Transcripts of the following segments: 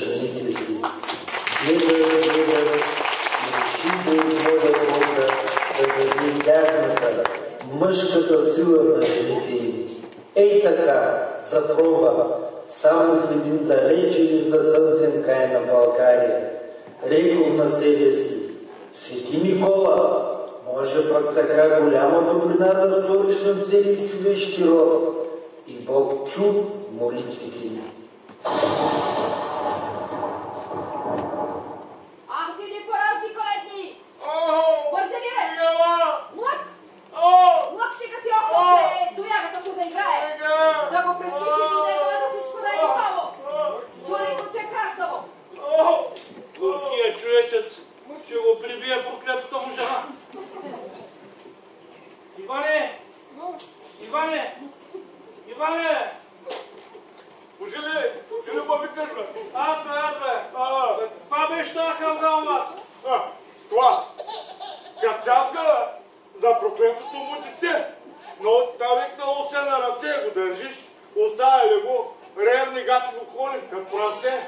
жените си. Гледат, очите отводят Бога да даде тяхната мъжката сила на жените им. Ей така, за проба, само в един далеч или затънтен край на България, рекол на себе си: Свети Никола, може пък така голяма добрина да сториш на цели човешки род. И Бог чу молитвите ми. Ах, ти ни поразни коледни! Бързи ли бе? Млък! Млък стига си око, че доягата ще заиграе. Да го престиш и до него да всичко да е готово. Чули го, че е краснало. Горкия човечец ще го прибие проклетата му жена. Иване! Иване! Иване! Ожили ма викаш, бе? Аз бе! Това беше това кълга у вас? Това! Кацапка за проклетото му дете. Но навикнало се на ръце го държиш, оставили го, рерни гачи го холи, като прасе.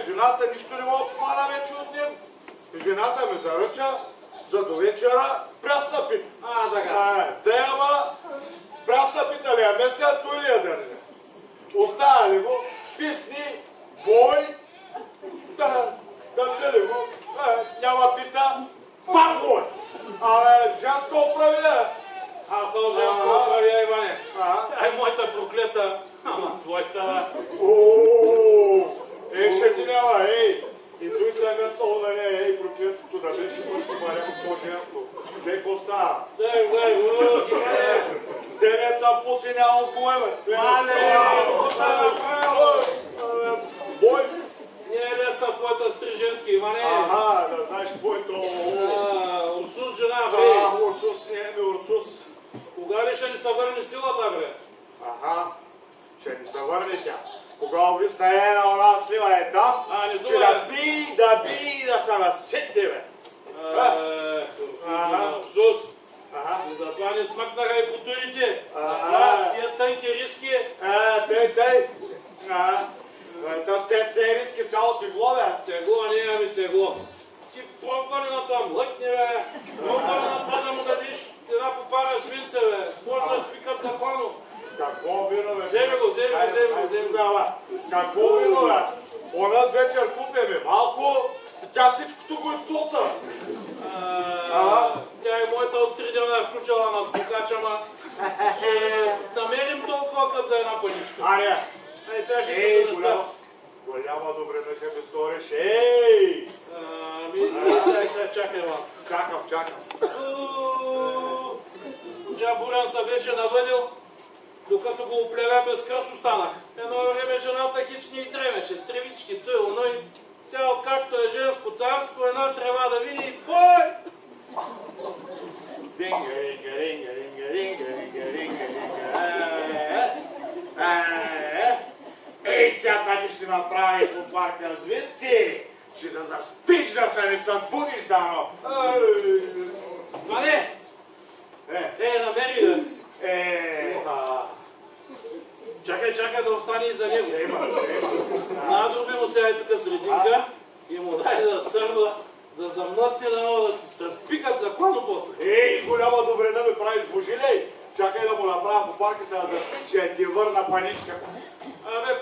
Жената нищо не мога да хвана вече от него. Жената ме заръча, за до вечера прясна пита. Така. Те ама прясна пита ли я меся, той ли я държа? Оставили го, писни, бой, държали го, няма пита, пак бой. Женско оправи, Аз съм женско оправя, Иване. Тя е моята проклета, ама твоята. Ще ти няма, и той се е метнал на нея, проклетото да беше мъжко барем по-женско. Леко става. Зенец съм посинял поеме. Бой! Не е десна твоята стриженски, Иване. Да знаеш какво е то. Урсус жена, бе. Урсус, не е Урсус. Кога ли ще ни се върне силата, бе? Ще ни се върне тя. Кога увисна една она слива е там, че да би, да се разсети, бе. Урсус. И затова не смъкнаха и потурите. С тия тънки риски. Те риски цяло тегло, бе. Тегло, не ами тегло. Ти пробва ли на това млъкни, бе? Пробва ли на това да му дадиш една попара свинце, бе? Може да спикат за пано. Какво вино, бе? Вземи го. Какво вино, бе? Оназ вечер купеме малко, тя всичкото го изцоца. Тя е моята от 3 дена включила на спокача, ма ще намерим толкова кът за една паничка. Сега ще ти донеса. Голяма добрина ще ми сториш. Сега чакай, ма. Чакам. Джабуран се беше навъдил, докато го оплевя без кръс останах. Едно време жената хични и тревеше. Тревички, той, оной. Сега откакто е женско царство, една трева да види. Бой! Сега ти ще направи по парка звинци, че да заспиш, да се не събудиш, дано. Това не! Намери, бе! Чакай да остане и за него. Надруби му сега и тук срединка и му дай да сърба, да замнътне да спикат за плано после. Голяма добрина ми правиш, Божилей. Чакай да му направя по парката да запи, че ти върна паничката.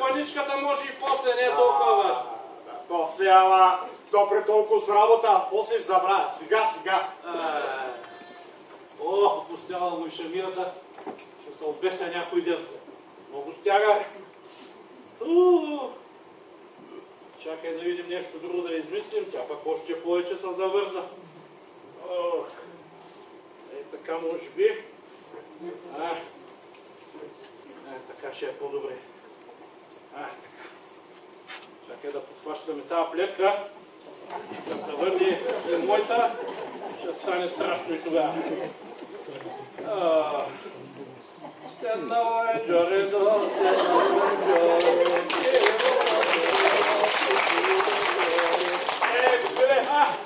Паничката може и после, не е толкова важно. После, ама, то при толкова с работа, аз после ще забравя. Сега. Пустяла му и шамирата, ще се обеся някой ден. Много стяга. Чакай да видим нещо друго да измислим, тя пък още повече се завърза. Така може би. Така ще е по-добре. Така. Чакай да подхващаме тази плетка. Като се върне и моята, ще стане страшно и тогава. Седнало е джоредо,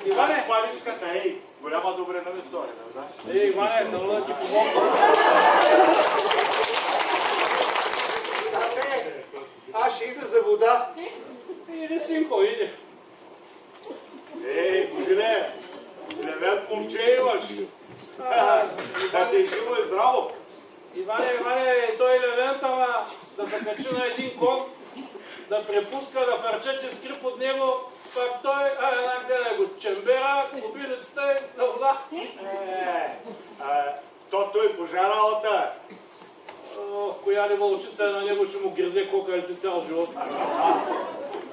Иване! Паничката, голяма добрина ми стори, да знаеш? Иване, да ти помогна. Аз ще ида за вода. Иди, синко, иди. Ей, Божиле, левет момче имаш. Да ти е живо и здраво. Иване, той Левент, ама да се качи на един кон, да препуска, да фърче, че скри под него, пак той, една гледай го, чембера, кубилицата и за вода. То той пожа работа. Коя ли вълчица на него ще му гризе кокалите цял живот.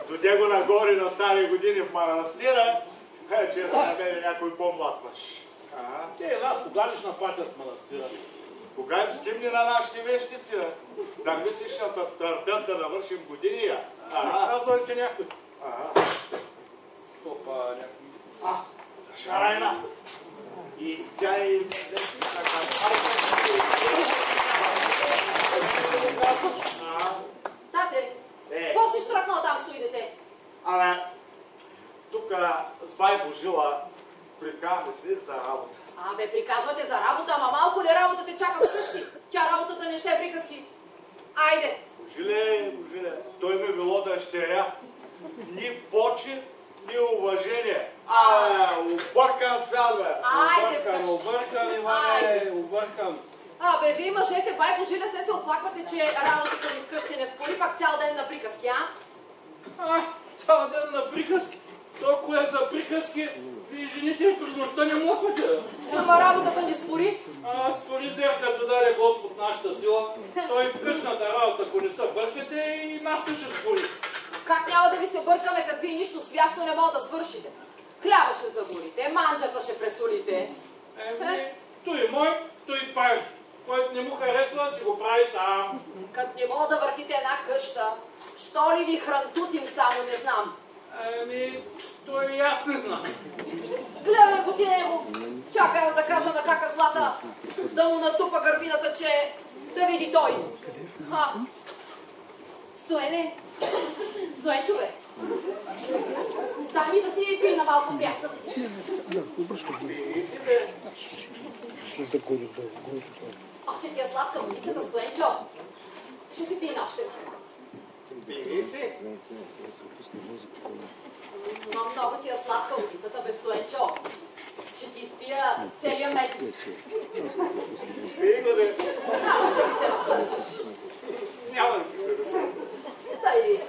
До него нагоре на стари години в манастира, че се намери някой по-млад мъж. Те нас кога ли ще напатят в манастира? Кога им скимни на нашите вещици, да мислиш да търпят да навършим години, Казвай, че някой. Опа, някой. Шарайна! И тя е... Тате, какво си штракнал там стои дете? Абе, тук с бай Божила прикараме се за работа. Абе, приказвате за работа, ама малко ли работа те чака вкъщи? Тя работата не ще е приказки. Айде! Божиле, той ми било дъщеря. Ни почет, ни уважение. Объркан свят, бе. Айде вкъщи! Объркан, Иване, объркан. Абе, вие мъжете, бай Божиле, се оплаквате, че работата ни вкъщи не спори, пак цял ден на приказки, Цял ден на приказки. Толкова е за приказки. Вие жените през нощта не млъквате. Ама работата ни спори. Спори зер, като даде Господ нашата сила. Той в къщната работа, ако не се бъркате, и нас ще спори. Как няма да ви се бъркаме, като вие нищо свясно не мога да свършите? Хляба ще загорите, манджата ще пресолите. Той мой, той прави. Който не му харесва, си го прави сам. Като не мога да въртите една къща, що ли ви хрантутим само, не знам. Той и аз не знам. Гледай го ти него. Чакай аз да кажа на кака Злата, да му натупа гърбината, че да види той. Стоене, Стоенчо, бе. Дай ми да си пина малко пясна. си, бе. Ох, че ти е сладка водицата, Стоенчо. Ще си пина още малко. Били си. Но много ти е сладка водицата, бе, Стоенчо. Ще ти изпия целия мед. Пий го, де. Ама ще ми се разсърдиш. Няма да ти се разсърдя. Дай ви.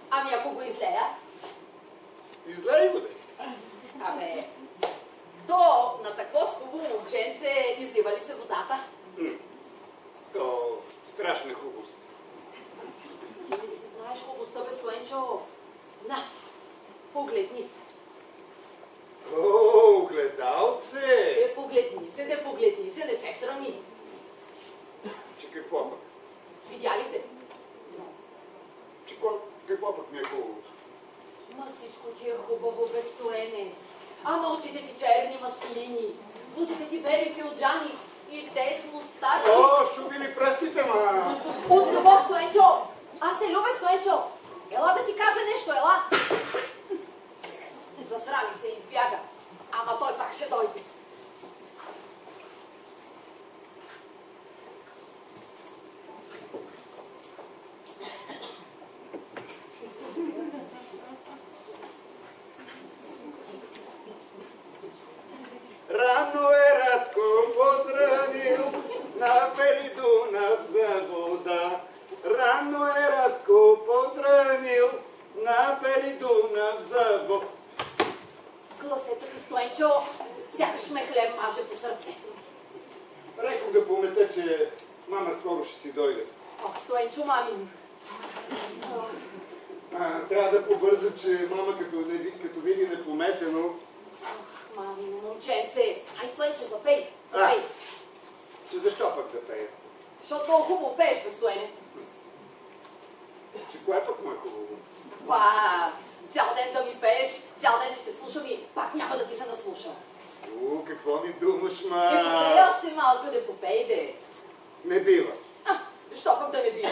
Ами ако го излея? Излей го, де. Абе, то на такво хубаво момченце излива ли се водата? То страшна хубост. Ти ли си знаеш хубостта, бе, Стоенчо? На, погледни се. О, гледалце! Погледни се, не се срами. Че какво пък? Видя ли се? Че какво пък ми е хубавото? Ма всичко ти е хубаво, бе, Стоене. Ама очите ти черни маслини, бузите ти бели филджани и те с мустачи. О, щубили пръстите, ма! От любов, Стоенчо! Аз те любя, Стоенчо! Ела да ти кажа нещо, ела! Засрами се и избяга, ама той пак ще дойде. Рано е Радко поздравил на Бели Дунав за вода. Рано е Радко поздравил на Бели Дунав за вода. Гласецът ти, Стоенчо, сякаш ме хлеб маже по сърцето. Рекох да помета, че мама скоро ще си дойде. Ох, Стоенчо, мамин. Трябва да побърза, че мама като види непометено. Ох, мамин, момченце. Ай, Стоенчо, запей, запей. Че защо пък да пея? Защото много хубаво пееш, бе, Стоене. Че кое пък му е хубаво? Цял ден да ми пееш, цял ден ще те слушам и пак няма да ти се наслушам. Какво ми думаш, ма? Попей още малко да попей, де. Не бива. Що пък да не бива?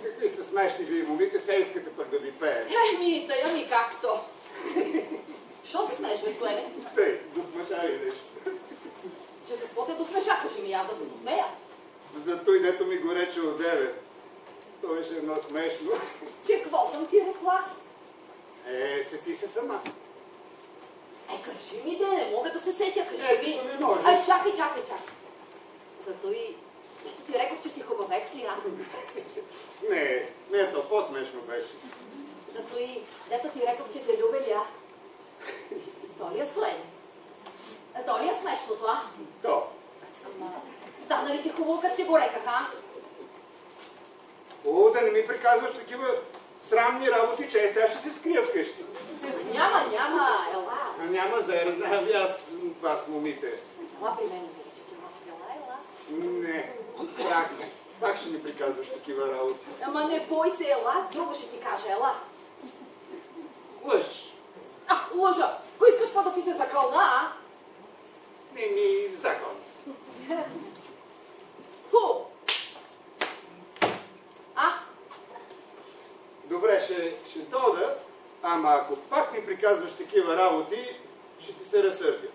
Какви сте смешни вие, момите, се искате пък да ви пее. Тая ми както. Що се смееш, бе, Стоене? Тъй, да смешай нещо. Че за какво те досмеша, кажи ми, аз да се посмея. За той, дето ми го рече одеве. То беше едно смешно. Че какво съм ти рекла? сети се сама. Кажи ми, не мога да се сетя, кажи ми. Не можеш. Чакай. Зато и ти рекох, че си хубавец ли, а? Не, то по-смешно беше. Зато и дето ти рекох, че те любя ли, а? То ли е стоен? То ли е смешното, а? То. Ама, стана ли ти хубаво, като ти го реках, а? Да не ми приказваш такива срамни работи, че сега ще се скрия вкъщи. Няма, ела. Няма зер, знам аз вас, момите. Ела при мен, момичето, ела. Не, страх ме. Пак ще ми приказваш такива работи. Ама не бой се, ела, друго ще ти кажа, ела. Лъж. Лъжа! Кой искаш па да ти се закълна, а? Не ми закон си. Фу! Добре, ще дода, ама ако пак ми приказваш такива работи, ще ти се разсърдя.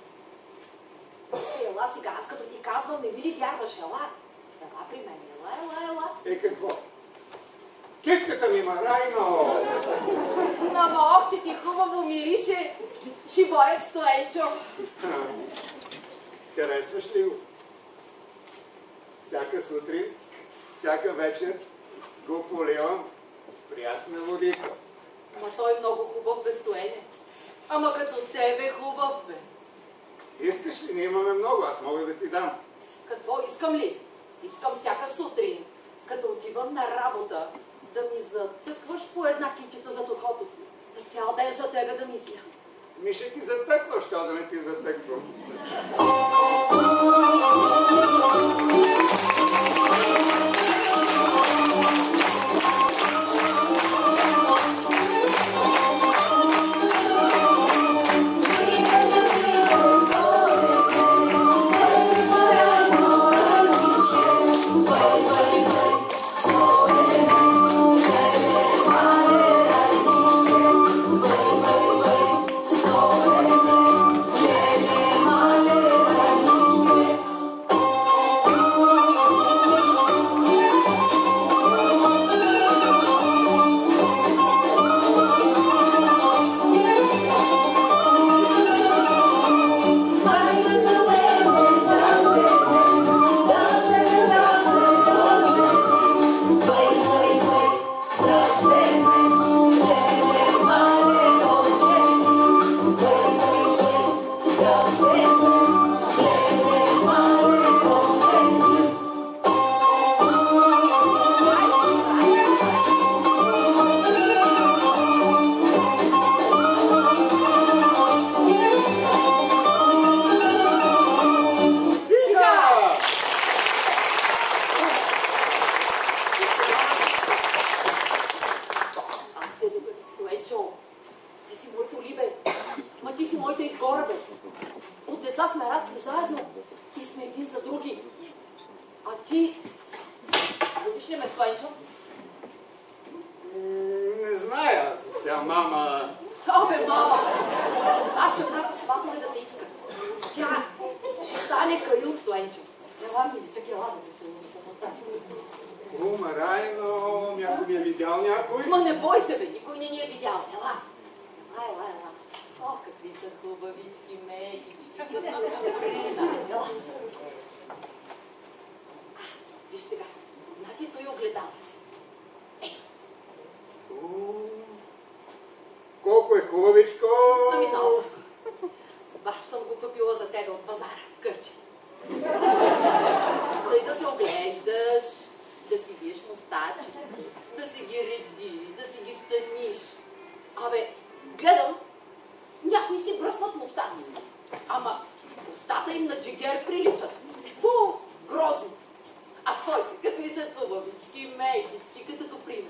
Ела сега, аз като ти казвам, не ми ли вярваш, ела? Ела при мен, ела. Какво? Кетката ми Марайно! Ама ох, че ти хубаво мирише шибоят Стоенчо. Харесваш ли го? Всяка сутрин, всяка вечер го поливам с прясна водица. Ама той е много хубав бе, Стоене. Ама като тебе хубав бе. Искаш ли? Ние имаме много, аз мога да ти дам. Какво искам ли? Искам всяка сутрин, като отивам на работа, да ми затъкваш по една кичица зад ухото. Да цял ден за тебе да мисля. Ми ще ти затъква, що да не ти затъква. Колко е хубавичко! Ами много. Баш съм го купила за тебе от пазара в Кърча. Да се оглеждаш, да си биеш мустачи, да си ги редиш, да си ги стъниш. Абе, гледам, някои си бръснат мустаци. Ама устата им на джигер приличат. Фу, грозно. А твоите, какви са хубавички, мейкички, като каприна.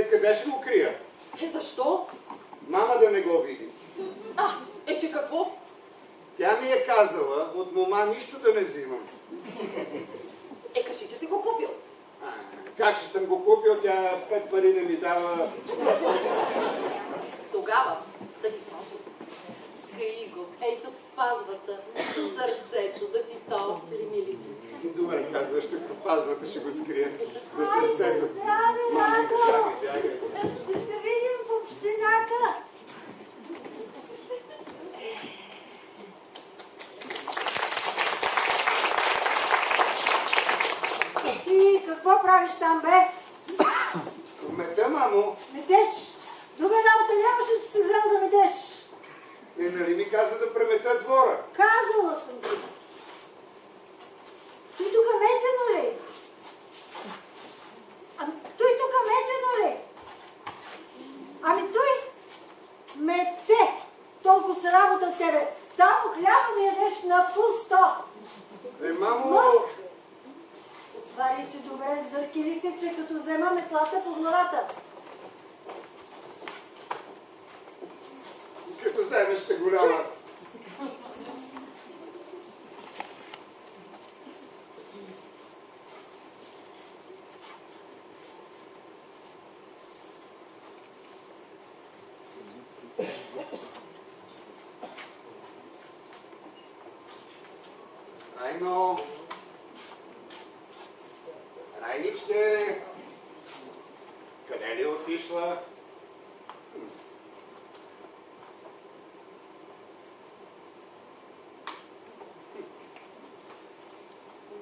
Къде ще го крия? Защо? Мама да не го види. Че какво? Тя ми е казала от мома нищо да не взимам. Кажи, че си го купил. Как ще съм го купил? Тя 5 пари не ми дава. Тогава да ти кажа. Скри го, ето пазвата, сърцето, да ти топли, миличе. Добре, казваш, тук пазвата ще го скрия. За сърцето. Здраве, Радо! Ще се видим метеш. Друга работа нямаше, че си взел да метеш. Нали ми каза да премета двора? Казала съм ти. Той тук метено ли? Той тук метено ли? Ами той мете. Толкова се работа от тебе. Само хляба ми ядеш на пусто. Мамо... Отвари си добре зъркелите, че като взема метлата по главата. Като вземеш ще голяма. Райно! Райничке! Къде ли отишла?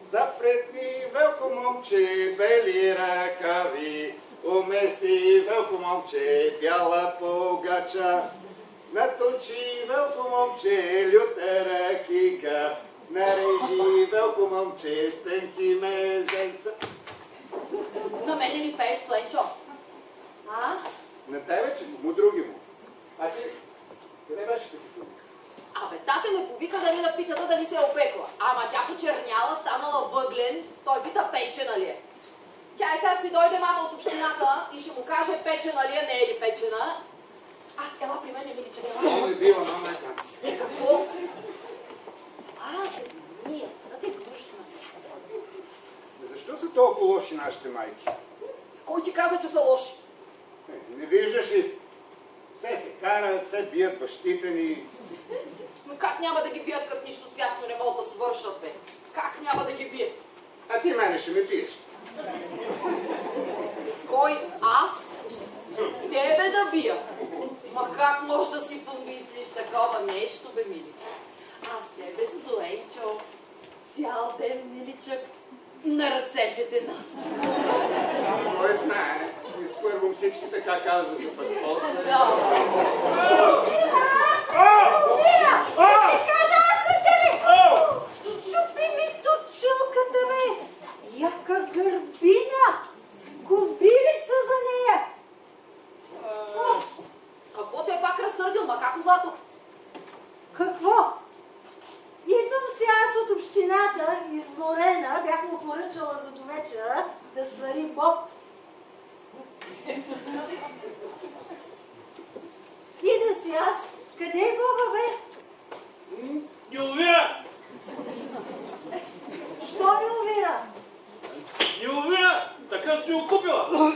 Запретни, велко момче, бели ръкави, умеси, велко момче, бяла погача, наточи, велко момче, люта ръкика, нарежи, велко момче, тънки мезенца. На мене ли пееш, Сленчо? А? На тебе, че му други му. А ти, къде беше като? Абе, тате ме повика да ми да питата дали се е опекла. Ама тя почерняла, станала въглен, той пита печена ли е. Тя и сега си дойде мама от общината и ще му каже печена ли е, не е ли печена. Ела при мен, Емилича, ела. О, не бива, мама е там. Какво? Ние, да те гушна. Защо са толкова лоши нашите майки? Кой ти казва, че са лоши? Не виждаш ли? Все се карат, все бият бащите ни. Но как няма да ги бият, като нищо свясно не могат да свършат, бе? Как няма да ги бият? А ти мене ще ме биеш. Кой? Аз? Тебе да бия? Ма как може да си помислиш такова нещо, бе, мили? Аз тебе с Доенчо цял ден, миличък, на ръце ще те нас. Кой знае? Изпървам всички така казват, пък после... Мира! Каза аз на тебе! Чупи ми точилката, бе! Яка гърбина! Кобилица за нея! Какво те е пак разсърдил, ма како Злато? Какво? Идвам си аз от общината, изморена, бях му поръчала за довечера да свари боб. Ида си аз. Къде е боба, бе? Не увира! Що не увира? Не увира! Така си го купила!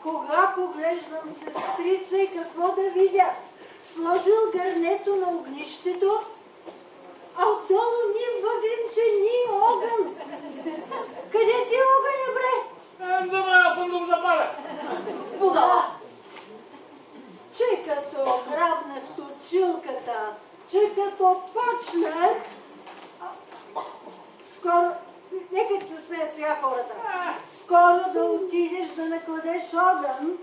Кога поглеждам сестрица и какво да видя? Сложил гърнето на огнището, а отдолу ни въгленче, ни огън. Къде ти е огъня, бре? Забравя съм да го запаля! Будала! Че като грабнах точилката, че като почнах... Скоро... Нека се смеят сега хората. Скоро да отидеш да накладеш огън.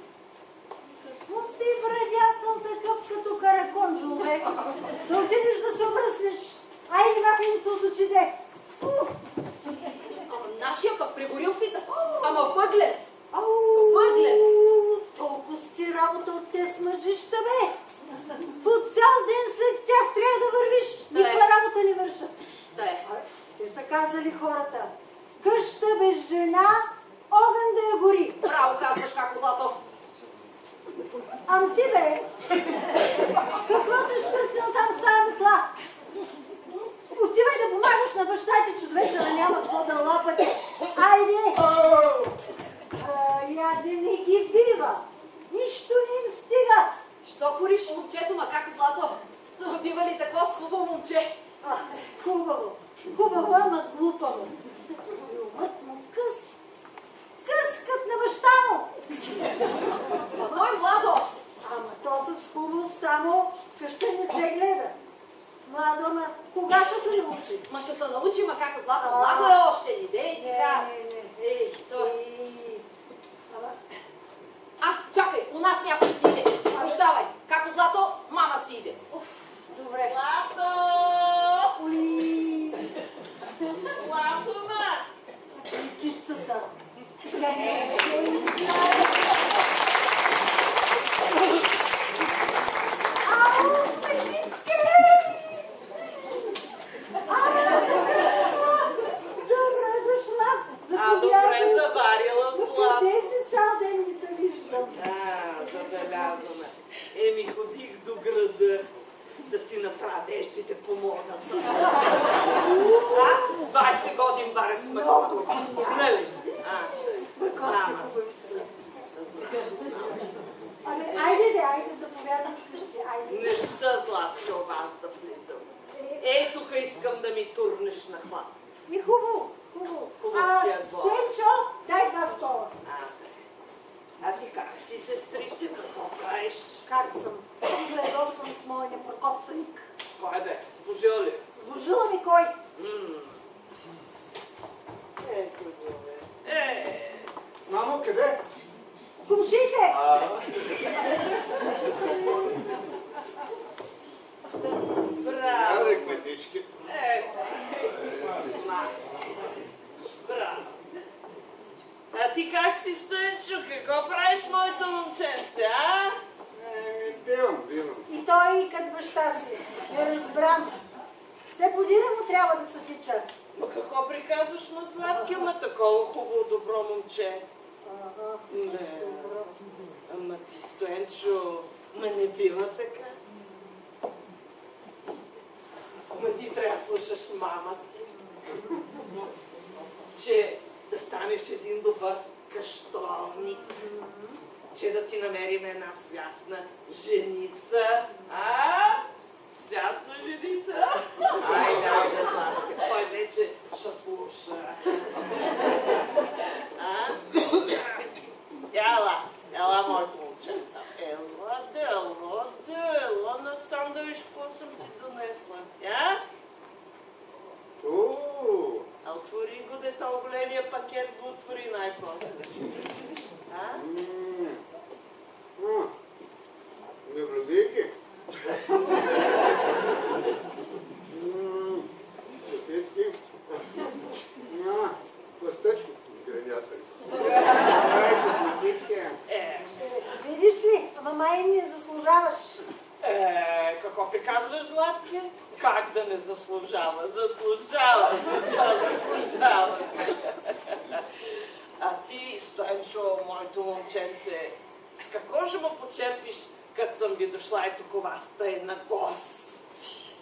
Какво си вредясал такъв като караконджул, бе? Да отидеш да се обръснеш. Айде, някой ми се оточиде. Ама нашия пък прегорил пита. Ама въглед! Ау, Въглед! толкова сти работа от те смъжища, бе! По цял ден след тях трябва да вървиш. Да е. Никаква работа не вършат. Да е. Те са казали хората. Къща без жена, огън да я гори. Право казваш, како Злато. Ам ти, бе! Какво се щъркнал там с тази метла? Отивай да помагаш на баща ти, че до вечера няма какво да лапате. Айде! Яде не ги бива. Нищо не им стига. Що кориш момчето, ма как Злато? Това бива ли такова с хубаво момче? Хубаво. Хубаво, ама глупаво. Умът му къс. Къс кът на баща му. Ма той младо още. Ама то с хубаво само къща не се гледа. Младо, ама кога ще се научи? Ма ще се научи, ма как Злато? Младо е още, идей така. Не. Ей, то. Ама, нас някой си иде. Прощавай. Како Злато, мама си иде. Добре. Злато! Уи! Злато, ма! Птицата. Тя не Ау, петичка! Добре дошла! Добре заварила в Злато. Къде си цял ден не те виждам? Забелязана. Еми, ходих до града да си направя вещите по мода. 20 години баре сме хора. Нали? Айде, заповядам вкъщи, айде. Неща, Златко, у вас да влизам. Ей, тук искам да ми турнеш на хлад. И хубаво. Стоенчо, дай 2 стола. А ти как си, сестрице, какво правиш? Как съм? Заедно съм с моя прокопсаник. С кой бе? С Божил ли? С Божила ми кой? Ето го бе. Мамо, къде? Кумшите! Браво! Аре, кметички. Ето. Браво. А ти как си, Стоенчо? Какво правиш, моето момченце, а? Бивам. И той като баща си. Неразбран. Все подира му трябва да се тича. Ма какво приказваш му, Златки? Ма такова хубаво, добро момче. Не. Ама ти, Стоенчо, ма не бива така. Ма ти трябва да слушаш мама си. Че да станеш един добър къщовник. Че да ти намерим една свясна женица. Свясна женица? Айде, Златки, той вече ще слуша. Ела, моето момченца. Ела, насам да виж какво съм ти донесла. Отвори го, дето големия пакет го отвори най-после. Наблюдейки. Петки. Пластъчки. Гранясали. Видиш ли, ама май не заслужаваш. Какво приказваш, Златки? Как да не заслужава? Заслужава се. А ти, Стоенчо, моето момченце, с какво ще ме почерпиш, като съм ви дошла и тук вас тъй на гости?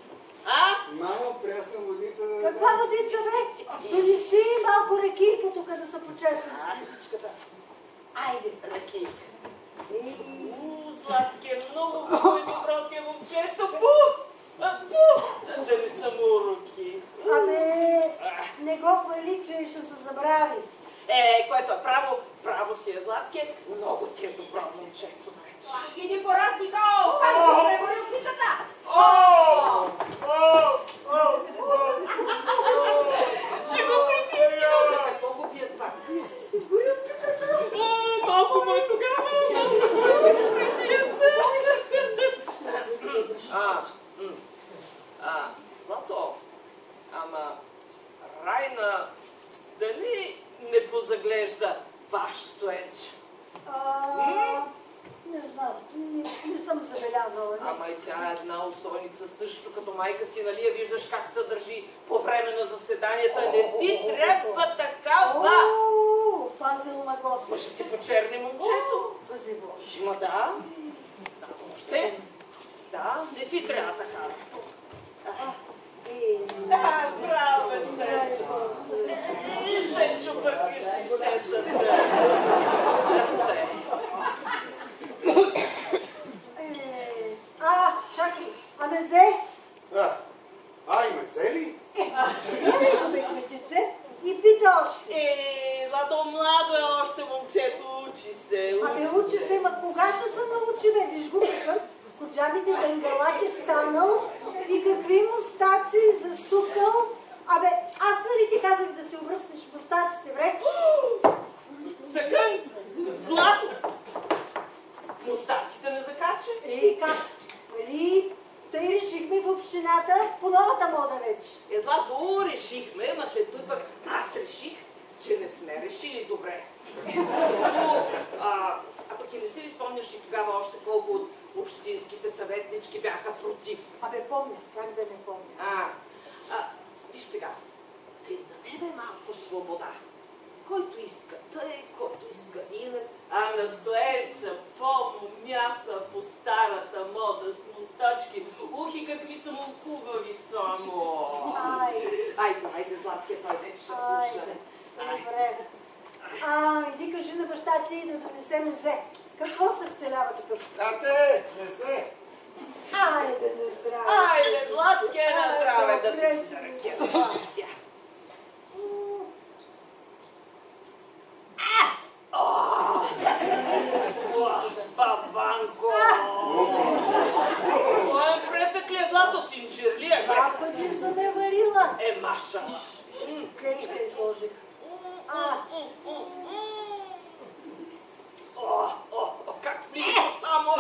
Мамо, прясна водица. Каква водица, бе? Донеси малко ракийка тук да се почешем с книжичката. Айде. Ракийка. Златки, много хубаво и добро ти е момчето. Да не са му руки. Не го хвали, че ще се забрави. Което е право си е, Златки. Много ти е добро момчето. Иди по-разни кол! Как се пребори от питата? Ще го прибият каза. Какво го бият пак? Изгори от питата. Малко му е тогава. Малко му е го прибият. Злато, ама Райна дали не позаглежда ваш Стоенчо? Не знам, не съм забелязала. Ама и тя е една усойница, също като майка си, нали я виждаш как се държи по време на заседанията. Не ти трябва такава! Пазил на Господ. Ще ти почерни момчето. Пази Боже. Ма да, въобще. Да, не ти трябва такава. Браво, Стенчо. Стенчо, бъркаш шишетата. Чакай, а мезе? Мезе ли? Гледай го, бе, кметице, и пита още. Злато младо е още момчето, учи се. Учи се, ма кога ще се научи, бе? Виж го какъв коджабите дънгалак е станал и какви мустаци засукал. Аз нали ти казах да си обръснеш мустаците, бре? Съкън! Злато! мустаците не закача. И как? Нали, тъй решихме в общината по новата мода вече. Злато, решихме, ама след това пък аз реших, че не сме решили добре. А пък и не си ли спомняш, че тогава още колко от общинските съветнички бяха против? Абе, помня, как да не помня. Виж сега, да им дадеме малко свобода. Който иска тъй, който иска инак, а на Стоенча по-мяса по старата мода с мустачки. Ухи, какви са му хубави само! Айде, Златкия, той вече ще слуша. Добре. Иди кажи на баща ти да донесе мезе. Какво се втелява такъв? Тате, мезе! Айде, на здраве! Айде, Златкия, на здраве да ти се ръке. Бабанко! Това е препекле злато синчерлия. Два пъти съм я варила. Маша. Клечка изложих. Как влиза само!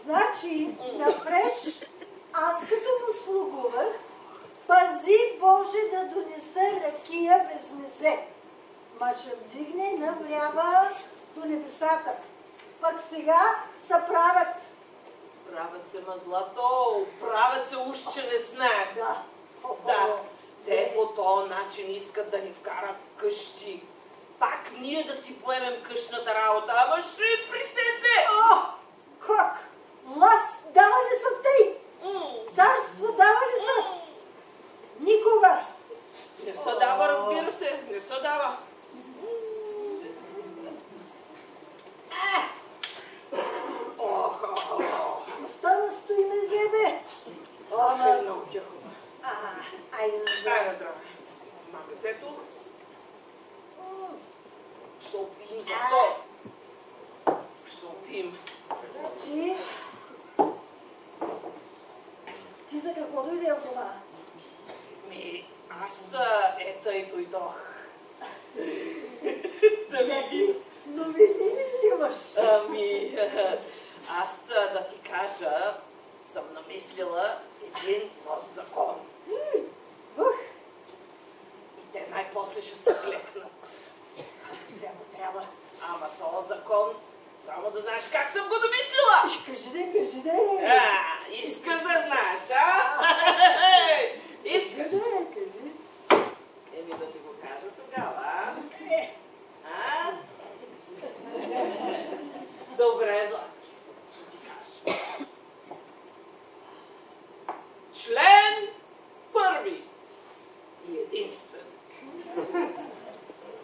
Значи, напреш, аз като му слугувах, пази Боже да донеса ракия без мезе. Ма ще вдигне наврява до небесата. Пък сега се правят. Правят се, ма злато, правят се уж, че не знаят. Да, те по този начин искат да ни вкарат вкъщи. Пак ние да си поемем къщната работа, ама ще присетне! Как? Власт дава ли са тъй? Царство дава ли са? Никога! Не се дава, разбира се, не се дава. Остана стои мезе, бе! Много тихо. Айде на Айде, здраве. Мезето. Ще опием за то. Ще опием. Значи, ти за какво дойде от дома? Аз и дойдох. Да видим. Новини ли взимаш? Аз да ти кажа, съм намислила един нов закон. И те най-после ще се клекнат. Трябва. Ама този закон, само да знаеш как съм го домислила. Кажи де. Искаш да знаеш, Искаш? Кажи. Да ти го кажа тогава, Добре, Златки, ще ти кажа. Член първи и единствен.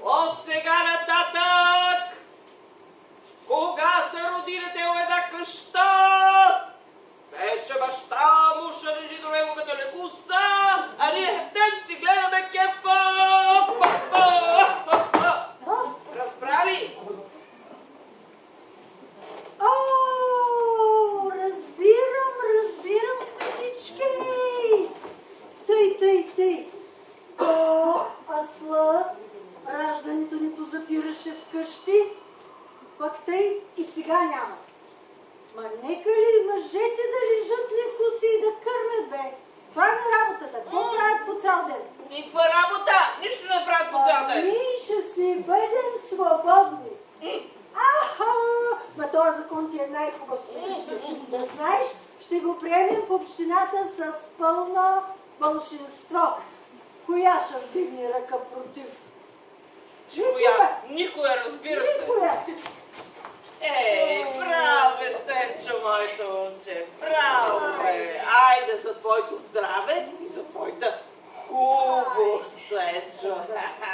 От сега нататък, кога се роди дете у една къща, вече баща му ще лежи до него като лекуса, а ние хептен си гледаме кефа. Разбрали? Разбирам, кметички! Тъй. Асла, раждането ни позапираше вкъщи, пък тъй и сега няма. Ма нека ли мъжете да лежат леко си и да кърмят, бе? Това е работата. Какво правят по цял ден? Никаква работа! Нищо не правят по цял ден! Ние ще си бъдем свободни. Ма този закон ти е най-хубав. Да знаеш, ще го приемем в общината с пълно бълшинство. Коя ще вдигне ръка против? Никоя, разбира се. Никоя. Браво, бе, Стенчо, моето момче. Браво, бе. Айде за твоето здраве и за твоята хубост, Стенчо.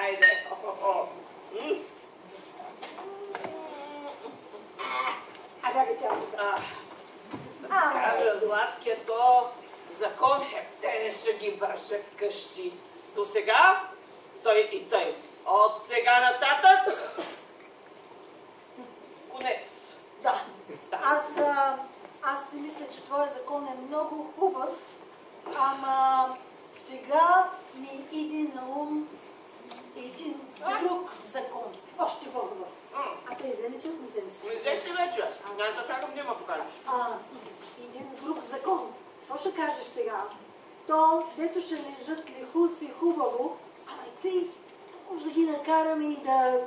Айде. Бягай сега. Кажа, Златкия, то закон хептене ще ги върже вкъщи. До сега, той и тъй. От сега нататък, конец. Да. Аз си мисля, че твой закон е много хубав, ама сега ми иде на ум един друг закон. Още по-хубав. А тъй за ли си от мизенци? Взех си вече. Няма да чакам да ме покажеш. Един друг закон. Какво ще кажеш сега? То, дето ще лежат лихуси хубаво, ама и тъй, може да ги накараме и да...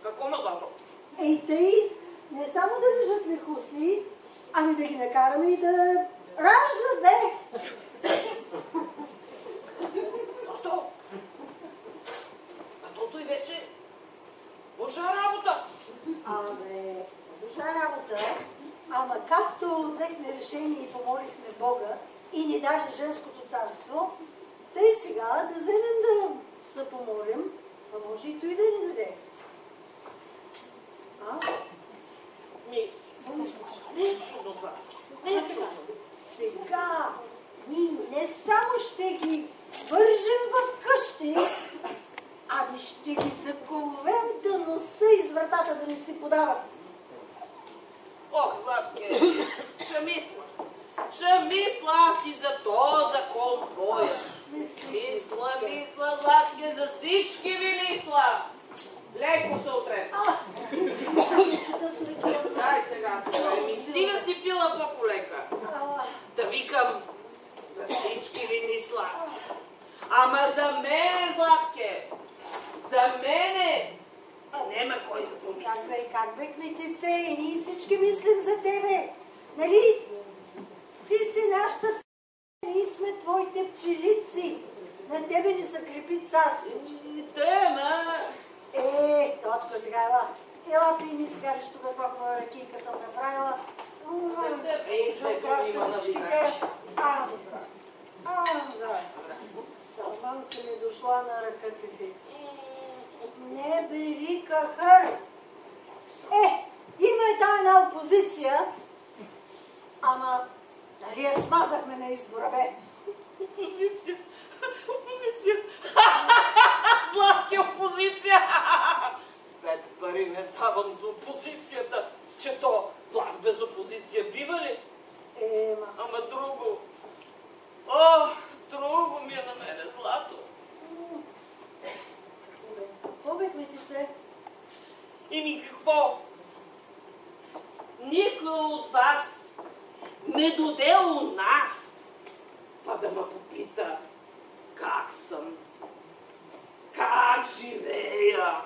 Какво ме забро? Ей тъй, не само да лежат лихуси, ами да ги накараме и да раждат, бе! Зато! Като и вече божа работа! Божа работа, ама както взехме решение и помолихме Бога и ни даде женското царство, тъй сега да вземем да се помолим, а може и той да ни даде. Не е чудно това. Не е чудно. Сега ние не само ще ги вържем в къщи, ами ще ги заковем да носа из вратата да не си подават. Ох, Златке, ще мисля. Ще мисля аз и за този закон твоя. Мисля, Златке, за всички ви мисля. Леко се отрепа. Дай сега, стига си пила по-полека. Да викам, за всички ви мисля. Ама за мене, Златке, за мене. Нема кой да помисли. Как бе, кметице, и ние всички мислим за тебе. Нали? Ти си нашата царя, ние сме твоите пчелици. На тебе ни се крепи царство. Тема. Тотко сега, ела. Ела, пини сега, виж тук каква хубава ракийка съм направила. Краставичките. Тълман се ми дошла на ръката ви. Не бери кахър. Има и там една опозиция, ама нали я смазахме на избора, бе? Опозиция. Златки, опозиция. Пет пари не давам за опозицията. Че то власт без опозиция бива ли? Ама друго. Друго ми е на мене, Злато. Какво бе, кметице? Какво? Никой от вас не доде у нас, па да ме попита как съм, как живея.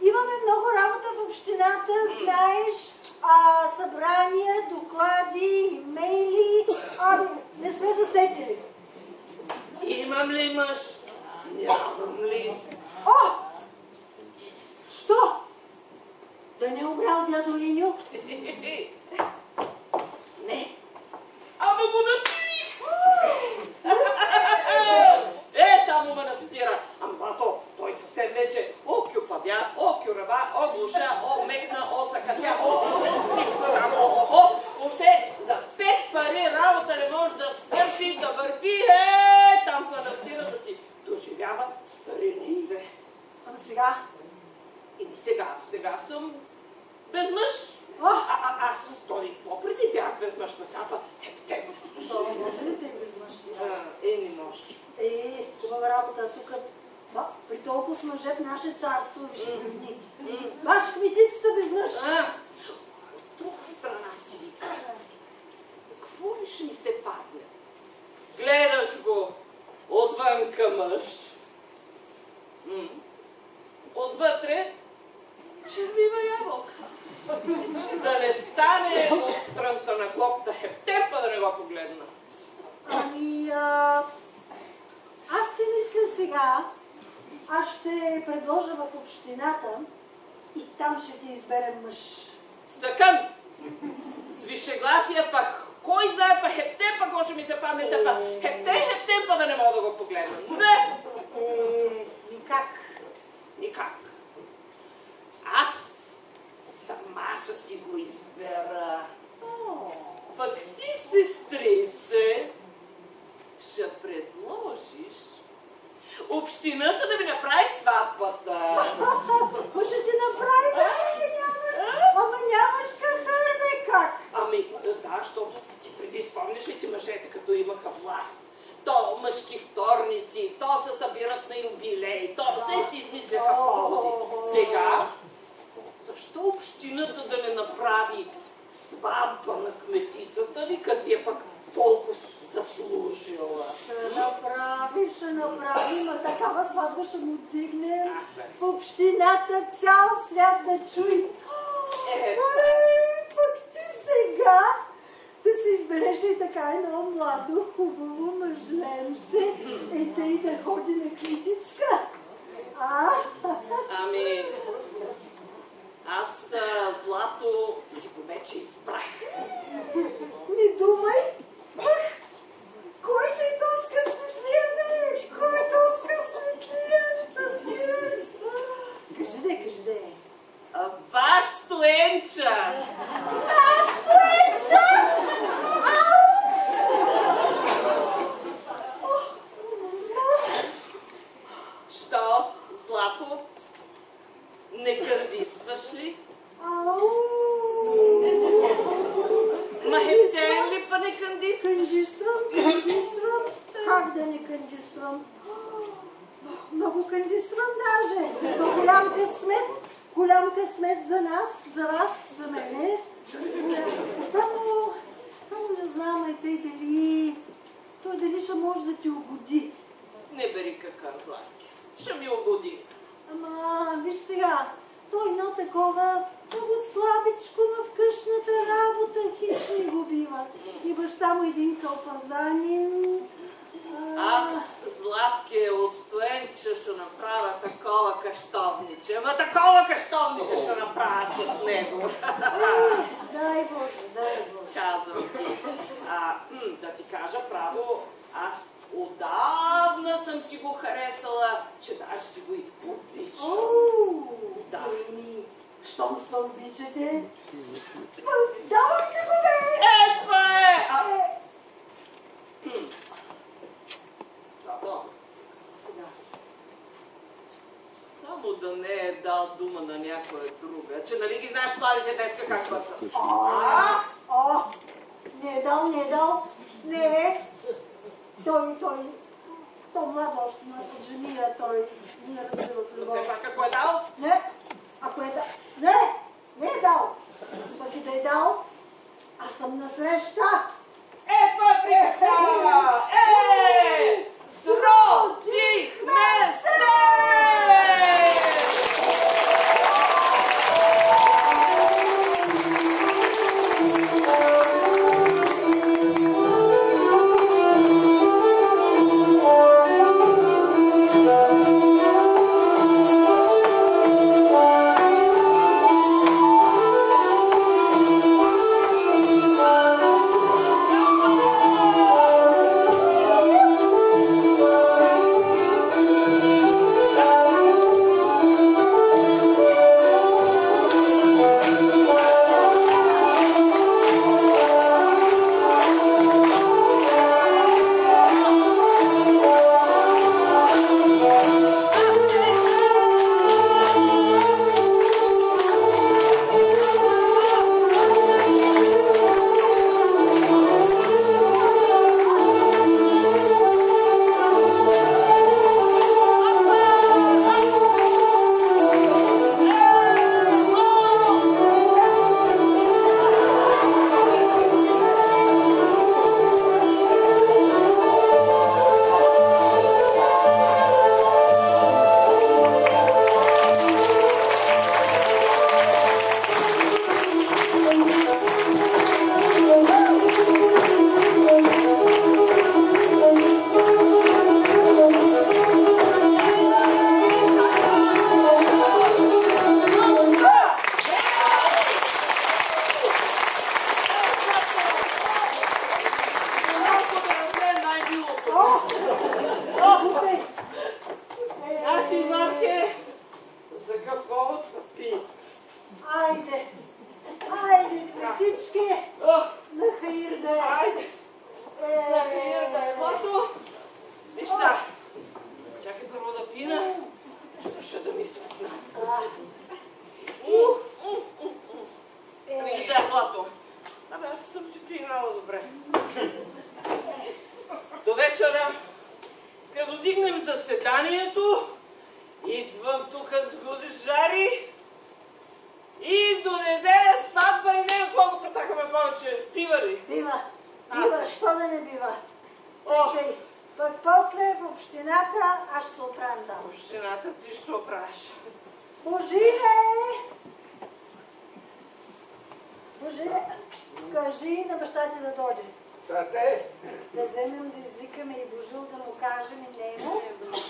Имаме много работа в общината, знаеш, събрания, доклади, имейли, не сме засетили. Имам ли мъж? Нямам ли? Що? Да не умрял дядо Иньо? Не. Ама го натирих! Там ме настира. Ама зато той съвсем вече кюпавя, кюрава, глуша, мекна, сакатя, всичко там, въобще за 5 пари работа не може да свърши, да върви, там манастира да си доживява старините. Ама сега? Сега съм без мъж. Аз той какво преди бях без мъж, месата хептем без мъж. Може ли те без мъж сега? Не може. Хубава работа тук. При толкова с мъже в наше царство, виж ни. Баш кметицата без мъж. Друга страна си вика. Какво ли ще ми се падне? Гледаш го отвънка мъж. Отвътре червива ябълка. Да не стане от странта на клопта хептепа да не го погледна. Аз си мисля сега, аз ще предложа в общината и там ще ти изберем мъж. Съкън! С вишегласия пък, кой знае па хептепа, кой ще ми се падне тъпа. Хептепа да не мога да го погледна. Не! Никак. Аз сама ще си го избера. Пък ти, сестрице, ще предложиш общината да ми направи сватбата. Ма ще ти направи, бе, ама нямаш кахър, бе, как? Да, защото ти преди спомняш ли си мъжете, като имаха власт? то мъжки вторници, то се събират на юбилей, то все си измисляха поводи. Сега, защо общината да не направи сватба на кметицата? Викат, вие пък толкова заслужила. Ще направи, ма такава сватба ще му дигнем в общината, цял свят да чуи. Пък ти сега да се избереш и така едно младо, хубаво мъжленце и да ходи на критичка. Ами, аз Злато си го вече избрах. Не думай! Кой ще е то скъсметлия, бе? Кой е то скъсметлия, щастливец? Кажи де. Ваш Стоенча! Наш Стоенча! Що, Злато? Не кандисваш ли? Хептен ли па не кандисваш? Кандисвам. Как да не кандисвам? Много кандисвам даже. Но голям късмет за нас, за вас, за мене. Само не знам, той дали ще може да ти угоди. Не бери кахарзлаки. Ще ми угоди. Ама, виж сега, той едно такова много слабичко в къщната работа, хич не го бива. И баща му един калпазанин. Аз, Златке, от Стоенча ще направя такова каштовниче. Ама такова каштовниче ще направя с него. Дай Боже. Казвам ти. Да ти кажа право, аз отдавна съм си го харесала, че даже си го и обичам. Да. Щом се обичате, давам ти го, бе! Това е! Само да не е дал дума на някоя друга, че нали ги знаеш младите днеска как бъдат? Не е дал. Не. Той млад още ме подженира, той не разбира от любов. Все пак ако е дал? Не, ако е дал. Не е дал. Пък и да е дал, аз съм насреща. Това е приказка! Сродихме се! подигнем заседанието, идвам тук с гудежари и до неделя сватба и не колко претакаме повече. Бива ли? Бива. Бива, що да не бива? Тъй, пък после в общината аз ще се оправим там. В общината ти ще се оправиш. Божиле! Божиле, кажи на баща ти да дойде. Тате! Да вземем да извикаме и Божил да му кажем и нему,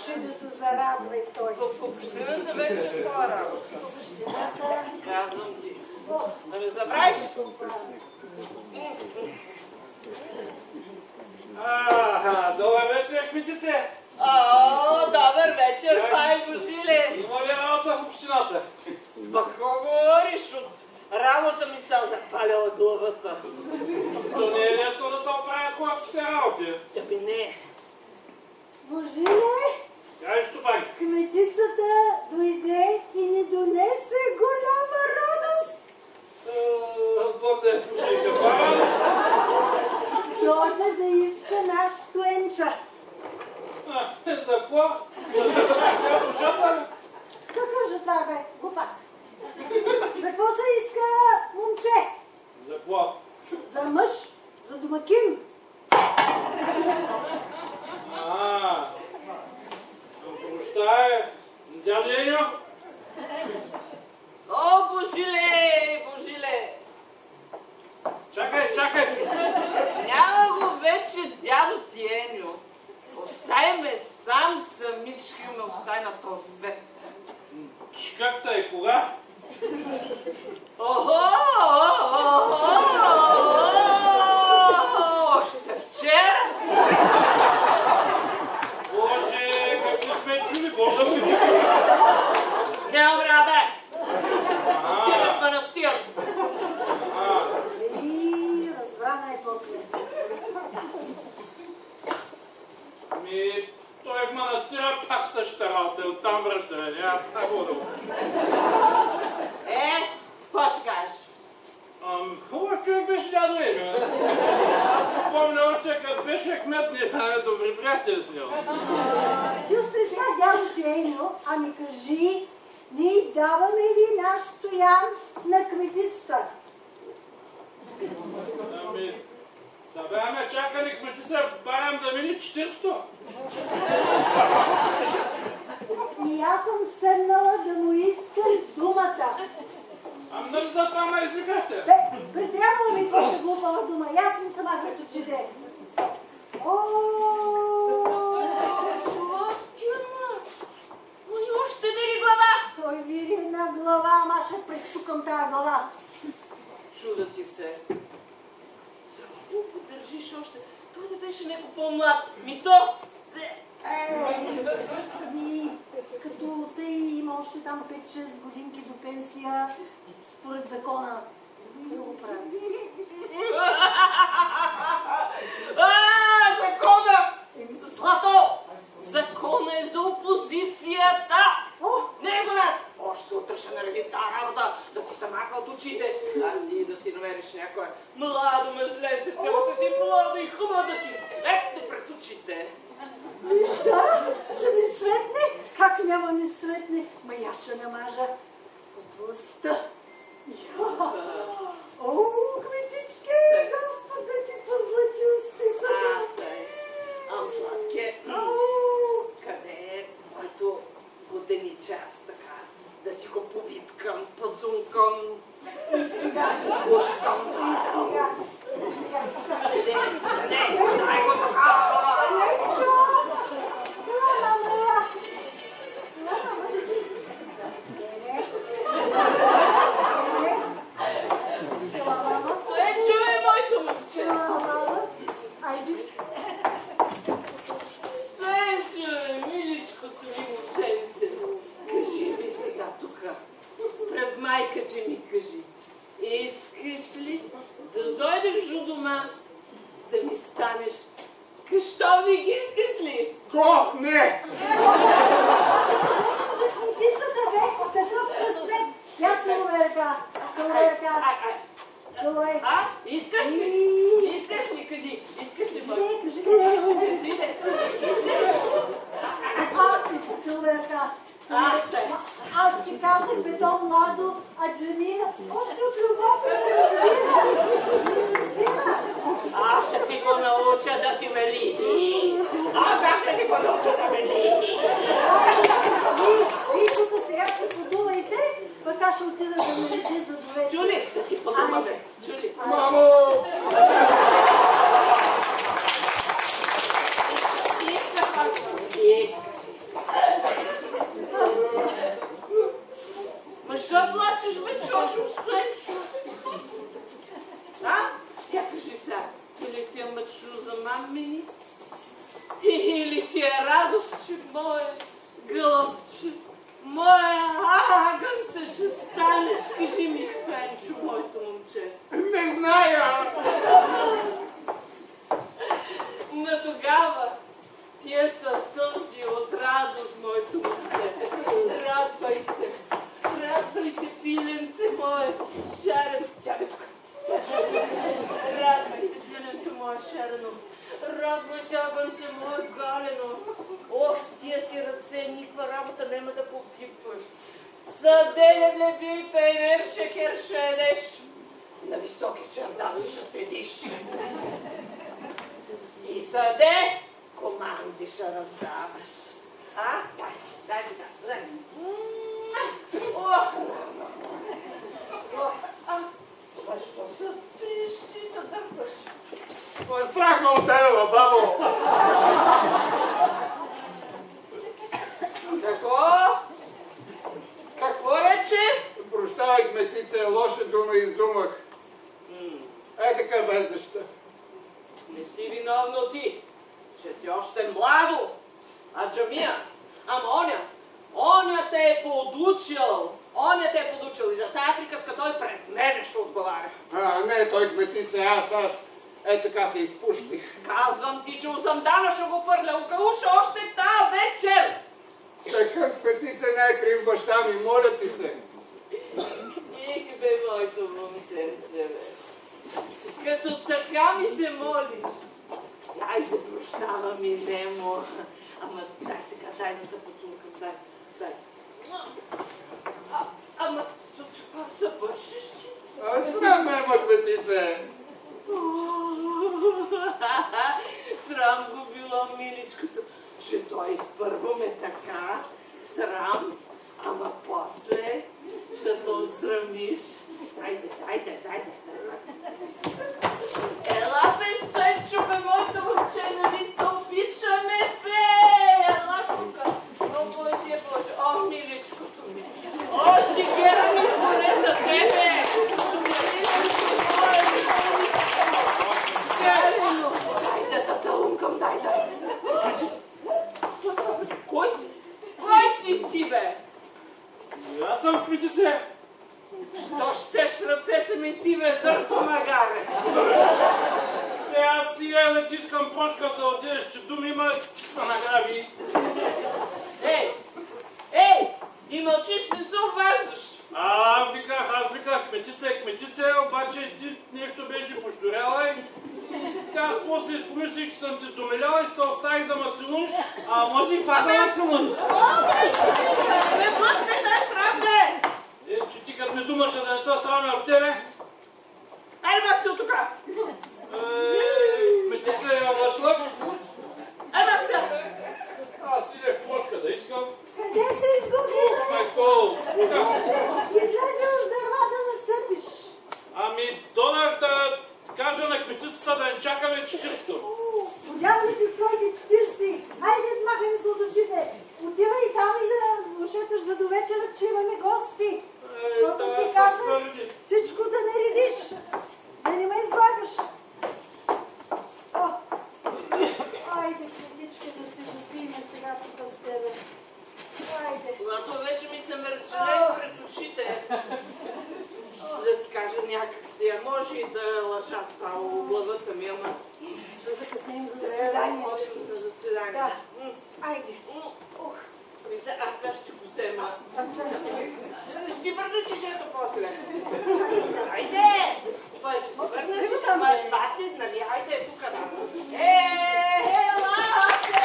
че да се зарадва и той. В общината вече е това работа. В общината... Казвам ти. Да не забравиш. Добър вечер, кмичице! Добър вечер, пай Божиле! Има ли работа в общината? Па какво говориш? От работа ми съм запаляла главата. То не е нещо да се оправят хорските работи. Аби не. Божиле, Кажи стопани. кметицата дойде и ни донесе голяма радост. Бог да я пуши, каква радост? Дойде да иска наш Стоенча. За какво? За да душата? Какъв же това бе, глупак? За какво се иска момче? За какво? За мъж, за домакин. Прощай, дядо Еньо. О, Божиле, Божиле! Чакай, чакай. Няма го вече дядо ти, Еньо. Остай ме сам самички, ме остай на този свет. Как тъй, кога? Още вчера? Боже, какво сме чули, Бог да си мисли. Няма време, бе! Идват манастир. И разбрана е после. Той в манастира пак същата работа и оттам връщане, няма какво да го. Какво ще кажеш? Хубав човек беше дядо Еньо. Аз помня още като беше кмет, ние бяхме добри приятели с него. Чувствай сега, дядо ти Еньо, ами кажи, ние даваме ли наш Стоян на кметицата? Да бяхме чакали кметица барам да мини 400. И аз съм седнала да му искам думата. Нали за това ме извикахте? Бе, притрябва ми твоята глупава дума. И аз ми сама като чете. Още вири глава! Той вири на глава, ама ще пречукам тая глава. Чуда ти се. За какво го държиш още? Той да беше някой по-млад. Мито! Като тъй има още там 5-6 годинки до пенсия, според закона, да го прави. Закона! Злато! Закона е за опозицията! Не е за нас! Още утре ще наредим тази работа, да ти се маха от очите, а ти да си намериш някоя младо мъжленце, цялата си млада и хубава да ти светне пред очите. Да, ще ми светне. Как няма ми светне? Ма я ще намажа от властта. О, кметичке, Господ да ти позлачи устицата. Ам, Златке, къде е моето годениче аз така? Да си го повиткам, подзункам, И сега, гушкам. и сега. Не, дай го така! Лечо! Мама! Чувай моето момче! Айде. Сенче, миличкото ми момченце, кажи ми сега тук, пред майката ми кажи, искаш ли да дойдеш до дома, да ми станеш къщовник, искаш ли? Ко? Не! За кметицата бе, такъв късмет. Я целувай ръка. Целувай ръка. Целувай. Искаш ли? Искаш ли? Кажи. Искаш ли, мой? Не, кажи. Кажи, не. Искаш ли? ръка. Дай. Аз ти казах, бе, то младо, а Джемила, още от любов не разбира. Аз ще си го науча да си ме лиди. Как ще си го науча да ме лиди? Вие тук сега се подумайте, пък аз ще отида да ме лети за довечер. Джули, да си подумаме. Джули. Мамо! Ма що плачеш, бе, Чочо, Стоенчо? Я кажи сега, или ти е мъчно за мамини, или ти е радост, че мое гълъбче, мое агънце ще станеш, кажи ми, Стоенчо, моето момче. Не зная! Но тогава тия са сълзи от радост, моето момче. Радвай се, пиленце мое, шарено. Сядай тук. Радвай се, пиленце мое, шарено. Радвай се, агънце мое, галено. Ох, с тия си ръце никаква работа няма да попипваш. Съделя не би пейнер, шекер ще едеш. На високи чардаци ще седиш. И съде команди ще раздаваш. Дай. Защо се трещи и се дърпаш? Страх ме от тебе, бабо! Какво рече? Прощавай, кметице, лоша дума издумах. Ей така без неща. Не си виновно ти, че си още младо. А Джамия, ама оня те е подучил. И за тая приказка той пред мене ще отговаря. Не, той кметице, аз. Ей така се изпущих. Казвам ти, че Озандана ще го фърля у кауша още тая вечер. Секът кметице не е крив баща ми, моля ти се. Их бе, моето момченце, бе. Като така ми се молиш. Айде, прощава ми, Немо. Ама дай сега, дай да те поцункам, дай. Ама това събършиш си? Срам ме, кметице. Срам го било, миличкото, че той първо ме така, срам, ама после ще се отсрамиш. Дайде. Ела, бе, Стоенчо, бе, моето момче, нали се обичаме, бе! Ела тука. Много ти е Боже. О, миличкото ми. О, чигера ми поне за тебе. Дай да целункам, дай. Кой си ти, бе? Аз съм кметице. Що щеш в ръцете ми ти, бе, дърпа магаре? Сега натискам прошка за отидеш, че думи има да награби. Ей! И мълчиш, не се обаждаш. Аз виках, кметице, обаче ти нещо беше пощуряла и аз после изпомислих, че съм ти домиляла и се оставих да ме целунеш, може и това да ме целунеш. Бе, блъсне, дай срам, бе! Че ти като ме думаше да не са срами от тебе. Айде, бак си от тука! Кметице, лъшлък. Айде, бак си! Аз идех прошка да искам. Къде се изгуби, бе? Майко! Излезе уж дърва да нацепиш. Донах да кажа на кметицата да не чакаме 40-то. Подявайте стойте 40. Хайде, махай ми се от очите. Отивай там и да ушеташ за довечера, че имаме гости. Защото ти казах всичко да не редиш. Да не ме излагаш. Айде, кметичка, да си допиме сега тук с тебе. Айде. Когато вече ми се мърчеле пред очите, да ти кажа някак си, а може и да лъжа това у главата ми, ама... Ще закъснем за заседанието. На заседание. Да. Айде. Аз сега ще си го взема. Ще ти върнеш жето после. Айде! Ще ти върнеш, ама свати, нали? Айде, тук да. Ела се!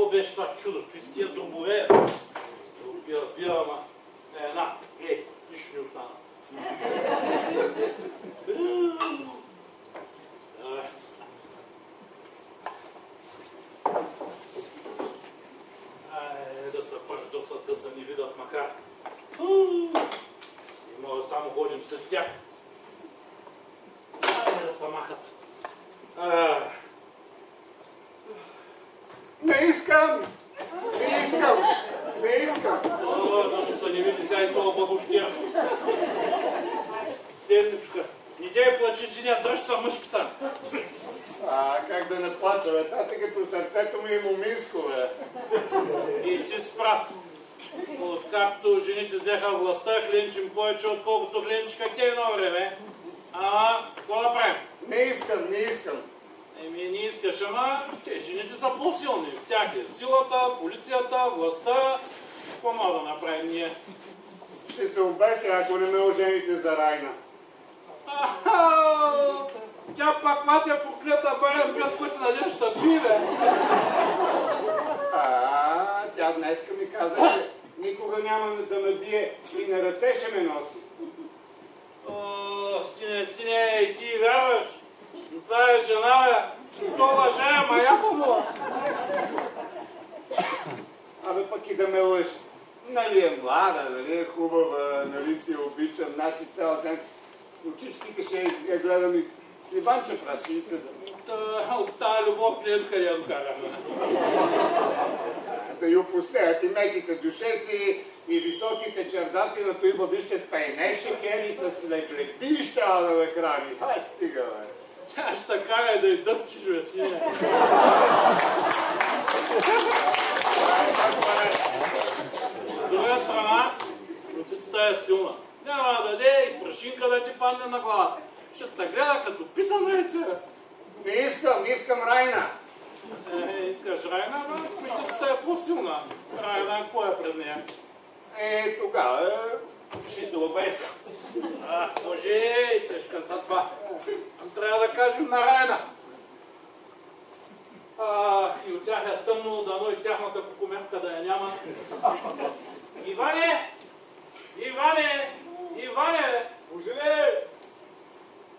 Какво беше това чудо? Какви с тия дробове? Бира, ама. Една. Ей, нищо не остана. Да се пръж, да се ни видят макар. И може само ходим след тях. Айде да се махат. Не искам! Не искам! Не искам! Да му се не види сега и това благощия. Седни тук. Не дей плачи, синя, дръж са мъжката. Как да не плача, бе? Тата като сърцето ми е моминско, бе. И ти си прав. Откакто жените взеха властта, хленчим повече, отколкото хленчика те едно време. Какво направим? Не искам, не искам. Не искаш, ама те жените са по-силни. В тях е силата, полицията, властта. Какво мога да направим ние? Ще се обеся, ако не ме ожените за Райна. Тя пак матя проклята барен пред който на ден ще пи, бе. Тя днеска ми каза, че никога няма да ме бие и на ръце ще ме носи. Сине, и ти вярваш? Но това е жена, бе. То лъжа е маята му. Абе пък и да ме лъжи. Нали е млада, нали е хубава, нали си обичам, значи цял ден очичките ще я гледам и Иванчо праши и седа. От тази любов не е къде я докараме. Да й опустеят и меките душеци и високите чердаци, на той бъди ще спейне шекери с леглеби и ще да ме храни. Хай стига, бе. Тя ще кара да й дъвчи, жуе, сине. От друга страна, ръцицата е силна. Няма да даде и прашинка да ти падне на главата. Ще те гледа като писано яйце. Не искам Райна. Искаш Райна, но ръцицата е по-силна. Райна, какво е пред нея? Тогава ще се обеся. Може и тежка съдба. Трябва да кажем на Райна. И от тях е тъмно, дано и тяхната покумерка да я няма. Иване! Божеле!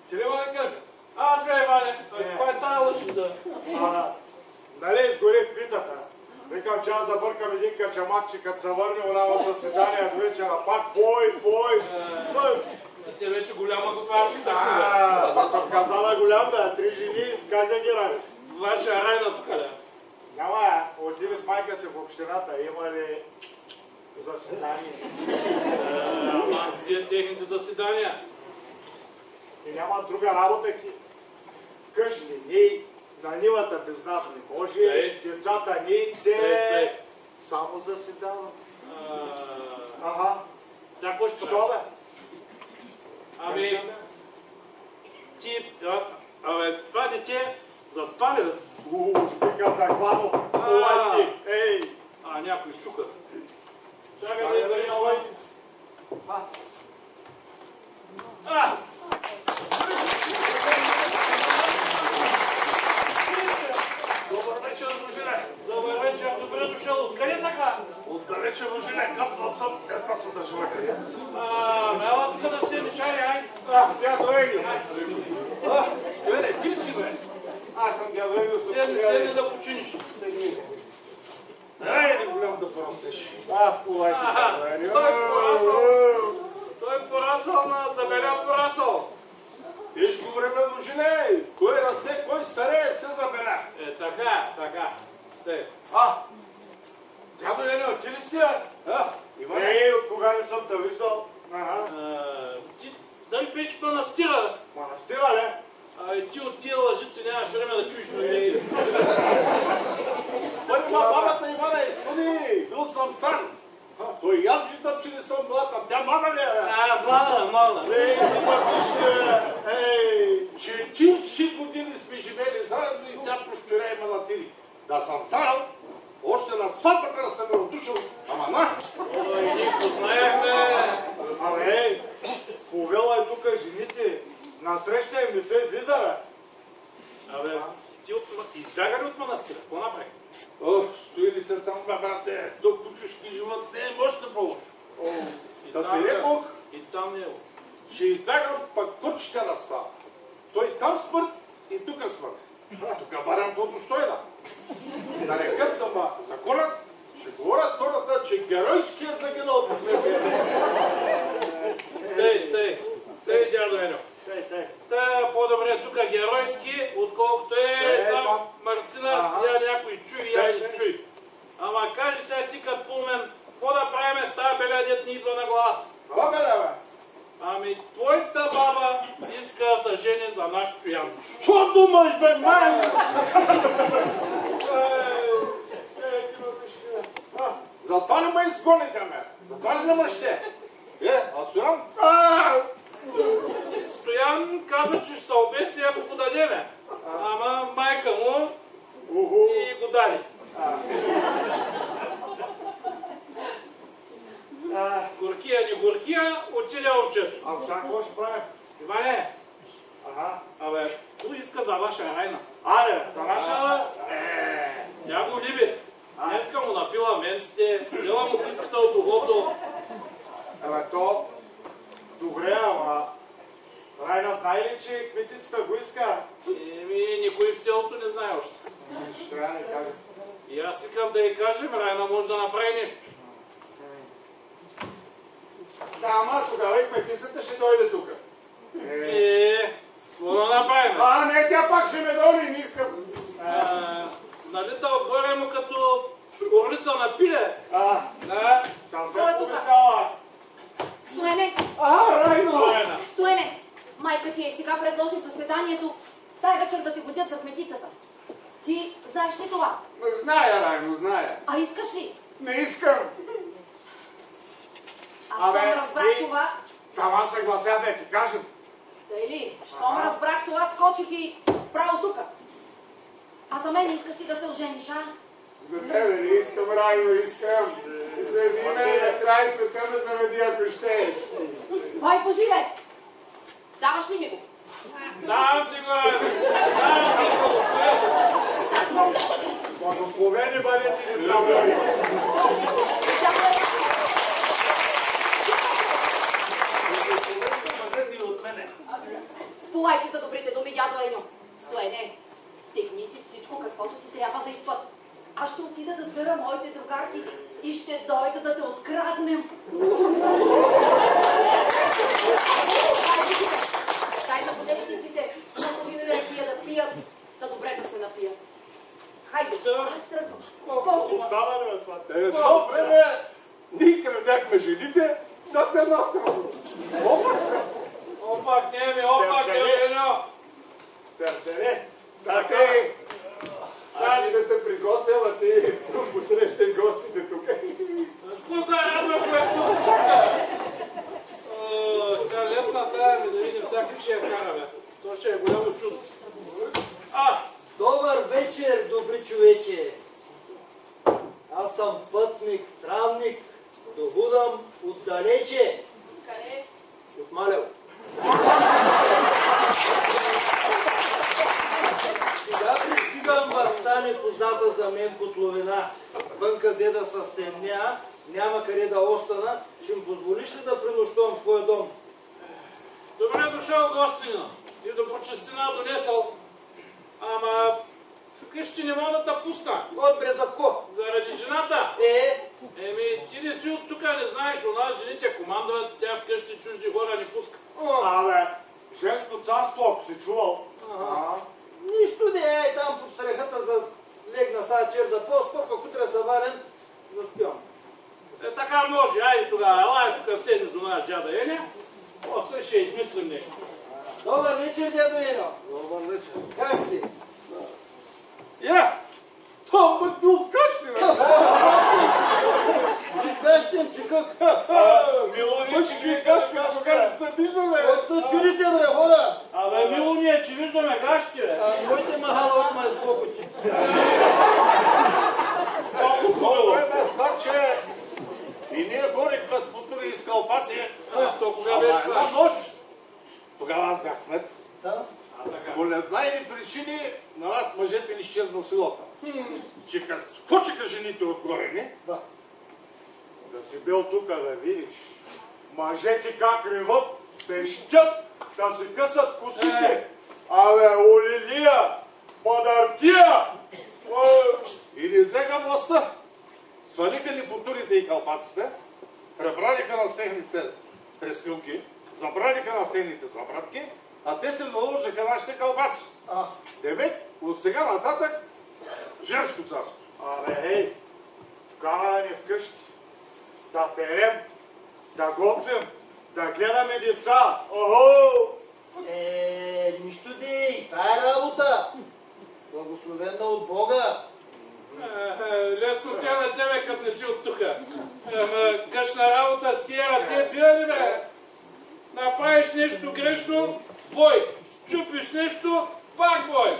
Ти ли ма да кажа? Аз ли, Иване? Каква е тая лъжица? Нали изгори питата. Викам, че аз забъркам един качамак, че като се върне от заседание до вечера, пак бой. Те вече голяма готова си така. Като казала голям, да, 3 жени, как да ги ради? Ваша Райна тук ли? Няма, отиде с майка си в общината, има ли заседание? Ама с тия техните заседания. И няма друга работа ти. Вкъщи, ние на нивата без нас не може, децата ние те само заседават. Сега какво ще Що бе? Ами, това дете заспали да? Спиката главо, олай ти, ей! Някой чука. Чакай да я бъде на лайс. Добър вечер, дружине. Добър вечер, добре дошъл. Откъде така? Отдалече, дружине, капнал съм една съдържава къде. Ела тук да се нишари, ай. Дядо Егил. Къде, ти си, бе? Аз съм дядо Егил. Седни да починиш. Ей, голям да порастеш. Аз полайки дядо Егил. Той порасъл на забеля порасъл. Тежко време, дружине. Кой расте, кой старее, се забеля. Така. Дядо Егил, ти ли си? Ей, от кога не съм те виждал? Ти дали беше в манастира? Манастира, ли? Ти от тия лъжици нямаш време да чуеш новините. Той има бабата Ивана, изпълни, бил съм стар. Той и аз виждам, че не съм млад, а тя млада ли е? Млада. Ей, вижте, 40 години сме живели заедно и сега прощуреем манатири. Да съм знал, още на сватбата да съм ме отдушил, ама на! Ние познаехме. Абе, повела е тук жените, насреща им не се излиза, бе. Ти избяга ли от манастира? Какво направи? Стои ли се там, брате? Тук кучешки живот не е мощно по-лошо. Да си рекох, И там не е. че избягам пък кучите на става. Той там смърт и тук смърт. Тук барам по-достойна. Да рекат да ма законят, ще говорят хората, че геройският загинал последния. Тъй, дядо Еньо. Та по-добре тук геройски, отколкото там Марцина, я някой чуй, я не чуй. Ама кажи сега ти като пулмен, какво да правиме с тази беля, дет ни идва на главата? Кога беля, бе? Ами твоята баба иска да се жени за наш Стоян. Що думаш, бе, май? Затова не ме изгоните, ме. Затова не ме ще. А Стоян? Стоян каза, че ще се обеси, ако го дадеме. Ама майка му и го даде. Горкия не горкия, отиде момчето. А сега какво ще правим? Иване, Абе, той иска за ваша Райна. аре, за наша... Тя го люби. Днеска му напила менците, взела му питката от ухото. Абе, то... Добре, ама... Райна знае ли, че кметицата го иска? Никой в селото не знае още. Ще трябва да ни каже. И аз искам да й кажем, Райна може да направи нещо. Да, ама тогава и кметицата ще дойде тук. Какво да направим? Не, тя пак ще ме дойде, не искам. Налита отгоре му като орлица на пиле. Съм се Кой е тук? помискала. Стоене! Райна. Стоене! Майка ти сега предложи в заседанието тай вечер да ти годят за кметицата. Ти знаеш ли това? Зная, Райно, зная. А искаш ли? Не искам. Аз щом разбрах това... Тама съглася да ти кажем. Тъй ли? Щом разбрах това, скочих и право тука. А за мен искаш ли да се ожениш, а? За тебе не искам, Райно, искам. Зави ме и на край света ме заведи, ако щееш. Бай, поживей! Даваш ли ми го? Давам ти го, Райна. Давам ти го. Благословени бъдете ни здраве. Сполай ти за добрите думи, дядо Еньо. Стоене, стегни си всичко, каквото ти трябва за изпът. Аз ще отида да сбера моите другарки и ще дойда да те откраднем. Дай на подечниците, половина и ракия да пият, да добре да се напият. Хайде, аз тръгвам. Спокойно. Остана ли, свата? Едно време ние крадяхме жените, зад една страна. Опак не ми, опак не ми. Търсене. Тате, аз ще да се приготвям, а ти посрещай гостите тук. Какво зарадваш, нещо чака? Тя лесна тая ми да видим всяка ще я кара, бе. То ще е голямо чудо. Добър вечер, добри човече! Аз съм пътник, странник, дохудам отдалече. Къде? От Малево. Сега пристигам в стане позната за мен котловина. Вънка взе да се стемня, няма къде да остана. Ще ми позволиш ли да пренощувам в твоя дом? Добре дошъл, гостина. И до почестина донесъл. Ама къщи не мога да те пусна. От Брезапко. Заради жената. Ти не си от тук, не знаеш, у нас жените командват, тя вкъщи чужди хора не пуска. Абе, женско царство, ако си чувал. Нищо не е там под срехата за легна сега чер да поспа, пък утре завален заспявам. Така може, айде тогава, елай тук седни до наш дяда Еня, после ще измислим нещо. Добър вечер, дядо Ено. Добър вечер. Как си? Това мъж бил скачни, бе. Чикащем, чикък. Мило, че ги кашки, кога не сте виждали. От чудите, бре, хора. Абе, мило ни е, че виждаме гащи, бе. Моите махала от май сбокоти. Добре, да знам, че и ние борихме с потури и скалпаци. То кога беше това? Една нощ. Тогава аз бях кмет. Да? По незнайни причини на нас мъжете ни изчезна селото. че като скочиха жените отгоре, не? Да си бил тука да видиш. Мъжете как реват, пещят, да си късат косите. Абе, Олилия, Падартия! И не взеха властта. Свалиха ни потурите и кълбаците, пребраниха на стехните престилки, забраниха на стехните забратки, а те се наложиха нашите кълбаци. Девет, от сега нататък, женско царство. Абе, ей, вкара ни вкъщи, да перем, да готвим, да гледаме деца. Охо! Нищо дей, това е работа. Благословена от Бога. Лесно тя на тебе, като не си от тука. Къщна работа с тия ръце бия ли, бе? Направиш нещо грешно, бой. Счупиш нещо, пак бой.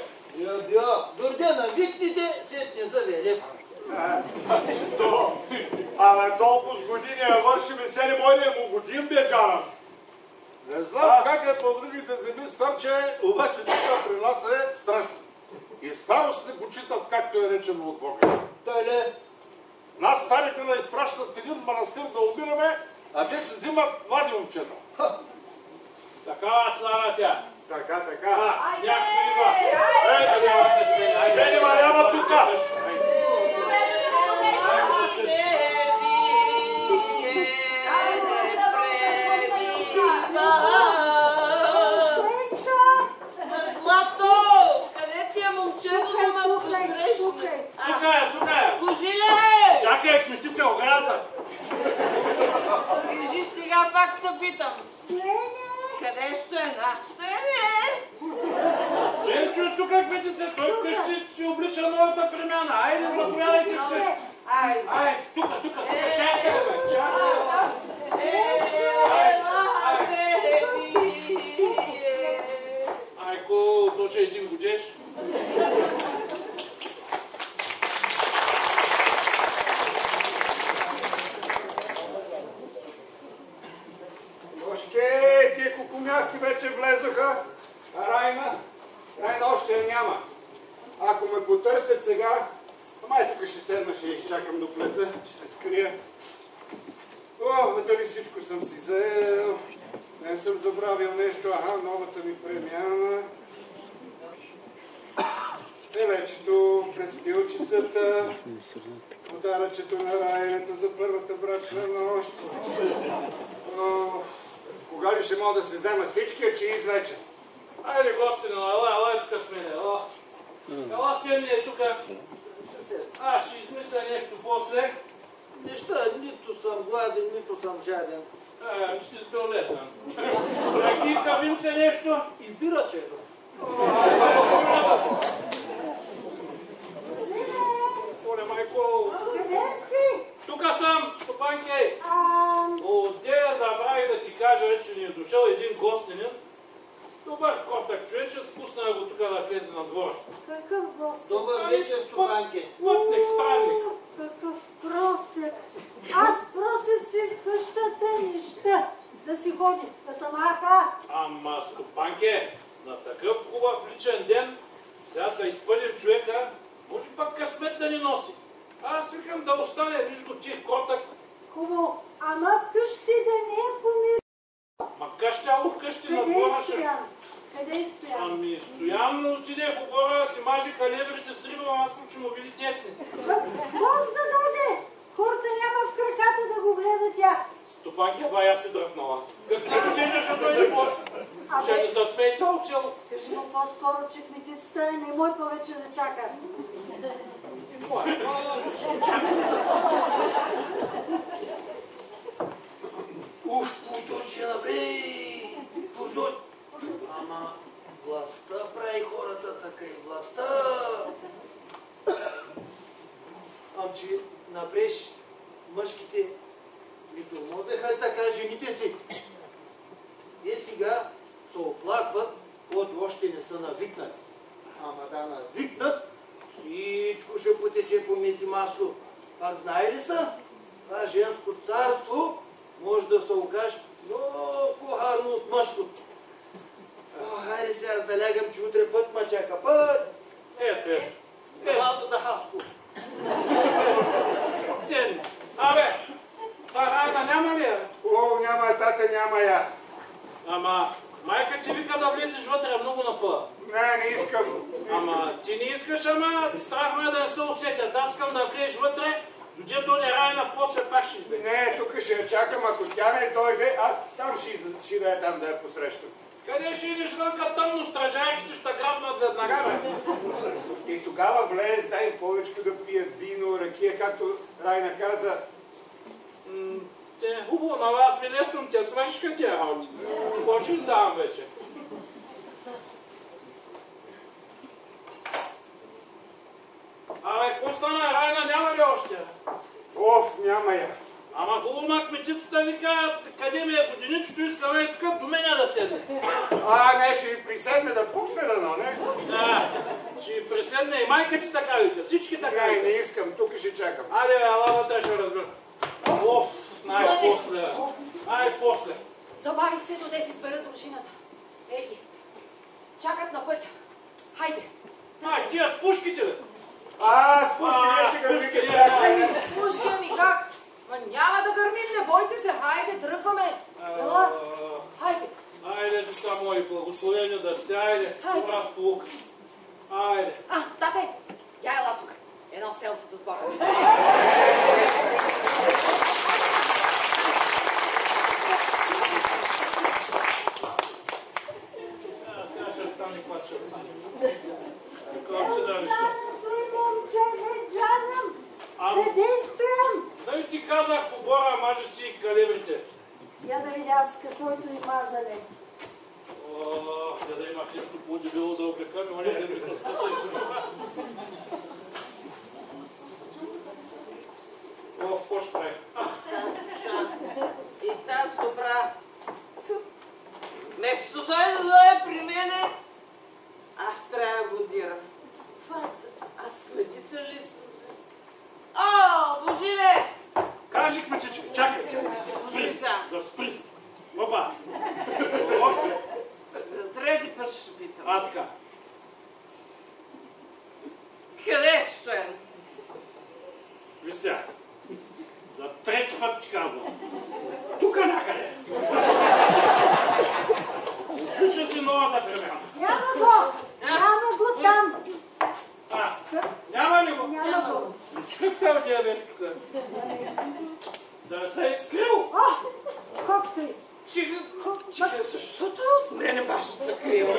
Бия, дойде на викните, сетне заведе. Абе, толкова с години я вършим и се не мой да му годин, бе, Джана. Не знам как е по другите земи, старче, обаче тук при нас е страшно. И старостите почитат, както е речено от Бога. Той ли? Нас старите да изпращат в един манастир да умираме, а те се взимат млади момчета. Такава стара тя. Така, така. Някакви идва. Бе, няма тука. Злато! Къде ти е момчето да ме посрещне? Тука е. Божиле! Чакай, кметица, оградата. Вижи сега пак те питам. Стоене! Къде е Стоена? Стоене! Стоенчо е тука, кметица. Той вкъщи си облича новата премяна. Айде, заповядайте вкъщи. Айде, тука. Чакай, бе. Айко, то ще един годеш. Още, тия кукумяхки вече влезоха. А Райна още я няма. Ако ме потърсят сега, май тук ще седна, ще изчакам до плета, ще се скрия. О, дали всичко съм си заел. Не съм забравил нещо. Аха, новата ми премяна. Телечето, престилчицата, подаръчето на Райната за първата брачна нощ. Кога ли ще мога да се взема всички, че извече? Айде, гостина, ела тука с мене, ела. Ела седни е тука. Аз ще измисля нещо после. Неща, нито съм гладен, нито съм жаден. Ще сбълне съм. Ракивка, винце нещо? И бирачето. Оле, майко. Къде си? Тука съм, стопанке. Отдея забравих да ти кажа, че ни е дошъл един гостинин. Добър котък човечът, пусна го тук да влезе на двора. Какъв гост? Добър вечер, стопанке. Пътник, странник. Какъв просек. Аз просек си в къщата неща. Да си ходи, да съм аха. Ама, стопанке, на такъв хубав личен ден, сега да изпъдим човека, може пък късмет да ни носи. Аз викам да остане, виж го ти, котък. Хубаво, ама вкъщи да не е помир. Ма къщало вкъщи на Къде двора е ще... Стоян? Къде е Стоян? Ами, Стоян отиде в обора да си мажи калебрите с риба, аз съм, че му били тесни. Мост да дойде! Хората няма в краката да го гледа тя. Стопанки, я си дръпнала. Като тежа ще дойде после. Ще ми се смее цяло село. Кажи му по-скоро, че кметицата не мой повече да чака. Уф, путочина, бре! Путоч! Ама властта прави хората така и властта. Амче, напреш мъжките ми тормозеха така жените си. Те сега се оплакват, когато още не са навикнали. Ама да навикнат, всичко ще потече по мед и масло. А знае ли са? Това женско царство може да се окаже много харно от мъжкото. Хайде сега да лягам, че утре път ма чака. Път! Ето. За малко за Хаско. Седни. Абе, та Райна няма ли я? О, няма я, тата, няма я. Ама, майка ти вика да влезеш вътре много напъва. Не искам. Ама, ти не искаш, ама страх ме да не се усетят. Аз искам да влезеш вътре, дойде дойде Райна, после пак ще избега. Не, тук ще я чакам, ако тя не дойде, аз сам ще идея там да я посрещам. Къде ще идеш вънка тъмно, стражайките ще грабнат веднага, бе? И тогава влез, дай повечко да пият вино, ракия, както Райна каза. Те, хубаво, на вас ми лесно, те свършиха тия работи. Какво ще им давам вече? Абе, какво стана? Райна няма ли още? Оф, няма я. Ама хубаво ма кметицата вика, къде ми е годиничето, искаме и тук до мене да седне. Не, ще ви приседне да пукне дано, не? Да, ще ви преседне и майка ти така вика, всички така Не, вика. не искам, тук ще чакам. Айде, ела вътре ще разбера. Оф, най-после. Най-после. Забавих се до 10 избера дружината. Ей ги. Чакат на пътя. Хайде. Тия с пушките, бе. С пушки не ще пушки, гърмите не, сега. С пушки, ами как? Ма няма да гърмим, не бойте се. Хайде, тръгваме. Ела. Хайде. Айде, деца мои, благословени да сте, айде. Добра сполука. Айде. Тате, я ела тук. Едно селфи с баба. Сега ще стане, когато ще стане. Такова, че да вижте. Той момче, не джанам. Къде стоям? Да ти казах в обора, маже си и калибрите. Я да видя с каквото и мазане. Да има нещо по-дебило да облекаме, оня да ми се скъса и кожуха. Какво ще прави? И тази добра. Вместо той да дойде при мене, аз трябва да го дирам. Аз кметица ли съм? Божиле! Кажи, кметичка, чакай се. Спри се. Опа. За трети път ще питам. Така. Къде стоям? Виж сега. За трети път ти казвам. Тука някъде. Включа си новата премяна. Няма го там. Няма ли го? Няма го. Как трябва да я беше тук? Да се е скрил. Как той? Защото от мене баш се крива.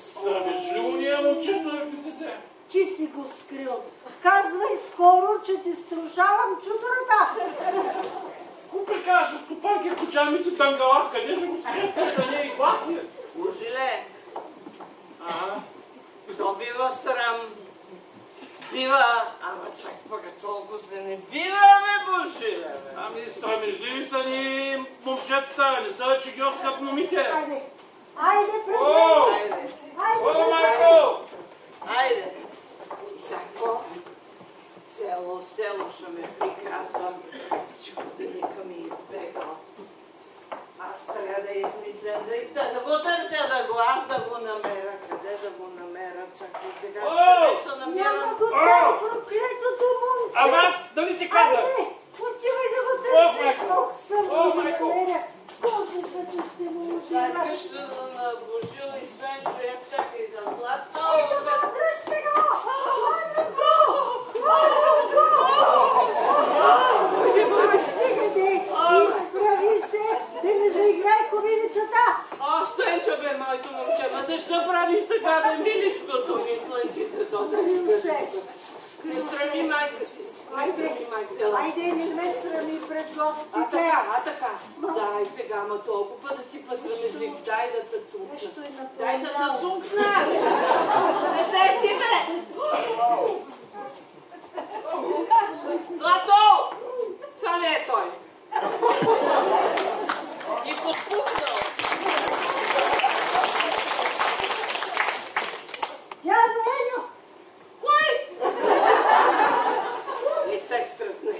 Срамежливо ни е момчето на кметице. Ти си го скрил. Казвай скоро, че ти струшавам чутората. Ко прикажеш от стопанки, кучами ти тангала, къде ще го скрият, да не е и глаки? Божиле! То бива срам. Бива, ама чак пък толкова се не бива, бе, Божиле! Ами срамежливи са ни момчетата, не са, че ги оскат момите. Айде, предвидно. Айде! Майко! Айде! И сега какво? Цяло село ще ме приказвам, че годиника ми избегал. Аз трябва да измисля, да го търся, аз да го намеря. Къде да го намеря? Чакай сега, къде се намеря? Няма го там, проклетото момче. Ама аз дали ти казах? Айде, отивай да го търсиш. Съм го намеря. Божицата ще му отира. Къщата на Божил и Стенчо, я чакай за злато. Ето го, дръжте го! Стига де, изправи се, да не заиграй кобилицата. Стенчо бе, моето момче, ма защо правиш така, бе, миличкото ми, слънчите, не страми майка си. Айде, не ме срами пред гостите. Така. Дай сега, ма толкова да си посрамежлив. Дай да те цункна. Дай да те цункна! Не дай си, бе! Злато! Това не е той. И подпухнал. Дядо Еньо! Кой? Не се стръснах.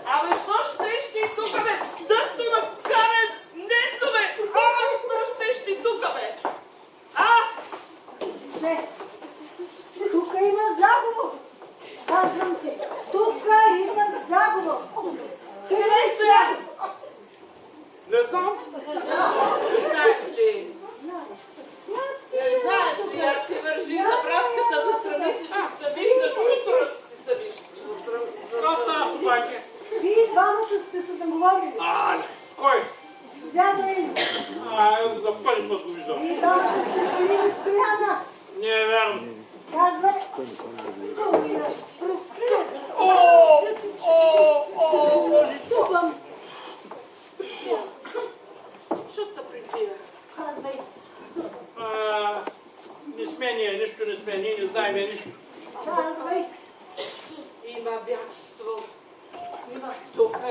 Абе, що ще ти тук, бе? Дъхто ме каре! Нето, бе! Що ще ти тук, бе? Се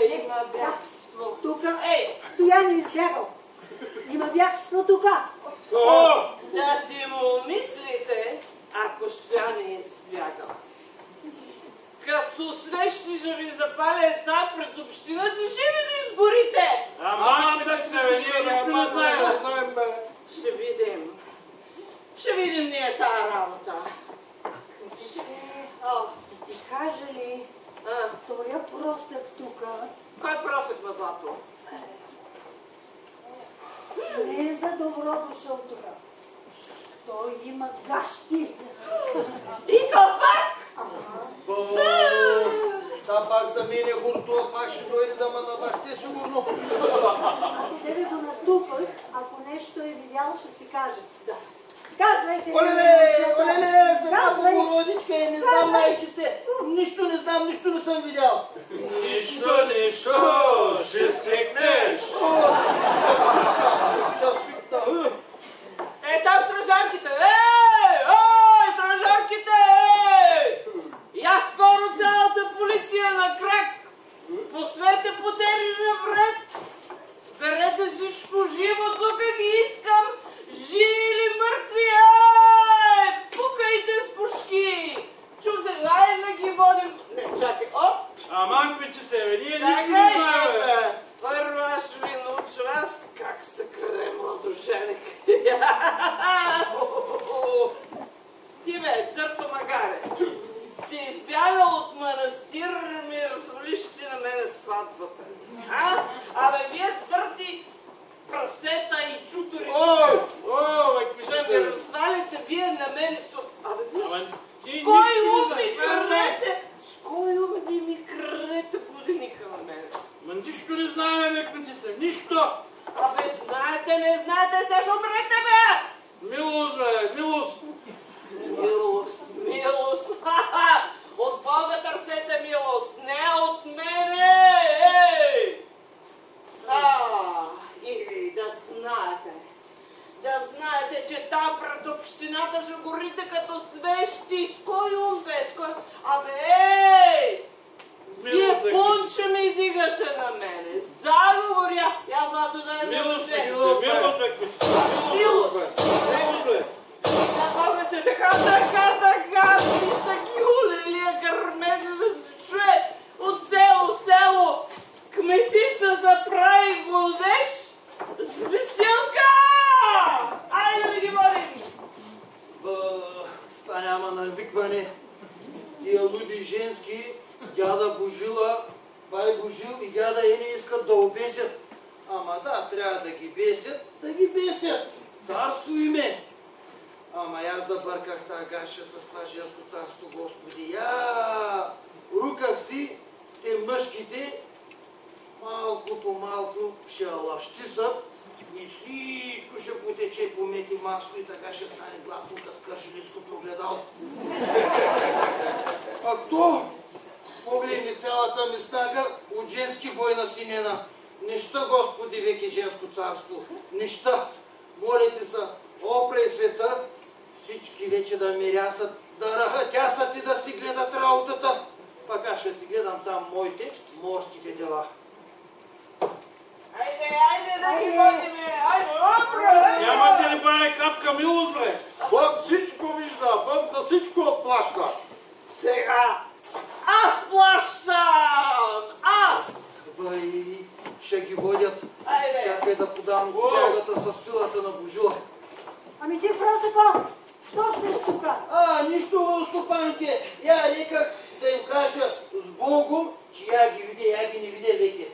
има бягство. Тука Ей! Стоян избягал. Има бягство тука. Да си му мислите, ако Стоян е избягал. Като свещи ще ви запаля там пред общината, ще ви да изгорите! Ама, ние нищо не знаем. Ще видим. Ще видим ние тая работа. Да ти кажа ли, тоя просък тука Кой просък на злато? не е за добро дошъл тука. Той има гащи. И кълпак! Та пак за мен е хуртова, пак ще дойде да ме набахте сигурно. Аз от тебе го натупах, ако нещо е видял, ще си каже. Да. Казвайте ми, Олеле, Света Казвай. Богородичка, не знам майчице. Нищо не знам, нищо не съм видял. Нищо, ще свикнеш. Там стражарките! Ей, стражарките! И аз скоро цялата полиция на крак! Пуснете потери на вред! Сберете всичко живо, тук ги искам! Живи или мъртви! Пукайте с пушки! Чуйте, айде да ги водим! Не, чакай, оп! Аман, пичи се, ние нищо не Чакай! знаем. Първо аз ще ви науча аз как се краде младоженик. Ти бе, дърпа магаре. Си избягал от манастир, ми развалищи на мене сватбата. Абе, вие дърти прасета и чутори. Ще ме развалите вие на мене Абе, вие с кой ум ми крадете? С кой ум ви ми крадете годиника на мене? Ма нищо не знаем, бе, принцеса, нищо. Абе, знаете, не знаете, сега ще умрете, бе! Милост, бе, милост. Милост! От Бога търсете милост, не от мене! И да знаете, че там пред общината ще горите като свещи. С кой ум, бе? С кой... Абе, вие понче ми дигате на мене. Заговоря! Я злато да е Милост, бе, милост, бе. Бога се така, си са ги улелия гърмеди да се чуе от село. Кметицата прави водеж с веселка! Айде да ги водим! Ста няма навикване. Тия луди женски, дяда Божила, бай Божил и дяда Ени искат да обесят. Ама да, трябва да ги бесят. Царство име. Ама аз забърках тази гаша с това женско царство, Господи. Руках си, те мъжките, малко по малко ще лащисат и всичко ще потече по мети масло и така ще стане гладко като кършелиското огледало. А то, погледни цялата ми снага от женски бой на синена. Неща, Господи, веки женско царство. Неща. Молите са, опрей света, всички вече да мирясат, да рахатясат и да си гледат работата. Пък аз ще си гледам само моите морските дела. Айде да ги водиме! Айде, опра! Няма че ли прави капка милост, бе? Бог всичко вижда, Бог за всичко отплаща. Сега аз плащам! Аз! Бай, ще ги водят. Айде! Чакай да подам тягата с силата на Божила. Ами ти просеко, що ще си тука? Нищо, стопанке. Я реках да им кажа с Богом, че я ги не видя веки.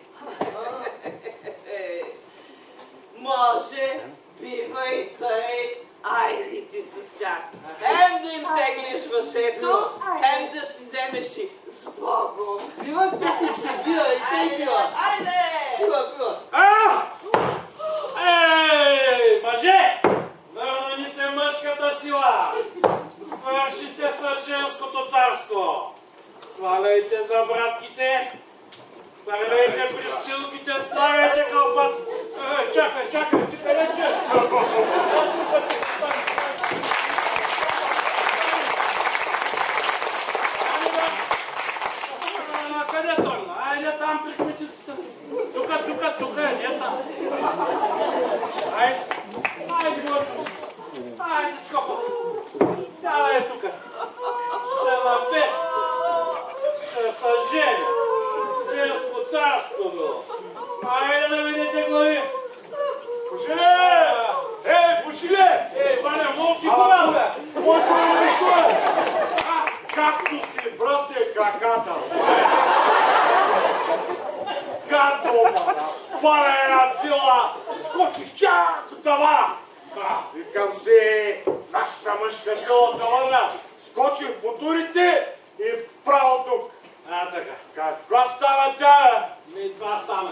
Може, бивай тъй, айде ти с тях. Хем да им теглиш въшето, хем да си вземеш и с Богом. Бива, петички, бива и тъй бива. Айде! Бива. Ей, мъже! Върна ни се мъжката сила! Свърши се с женското царство! Сваляйте забратките! Вървейте пристилките, слагайте кълпът! Чакай, ти къде чеш? Къде тръгна? Айде там при кметицата. положение. Женско царство било. Айде да видите глави. Пушиле! Ей, Пушиле! Ей, Ваня, много си хубав, бе. Моето е нещо е! Както си бръсте краката! Като палена сила скочих чак до тавана! Викам си, нашата мъжка сила завърна! Скочих по турите и право тук! Така. Каква стана тя? Това стана.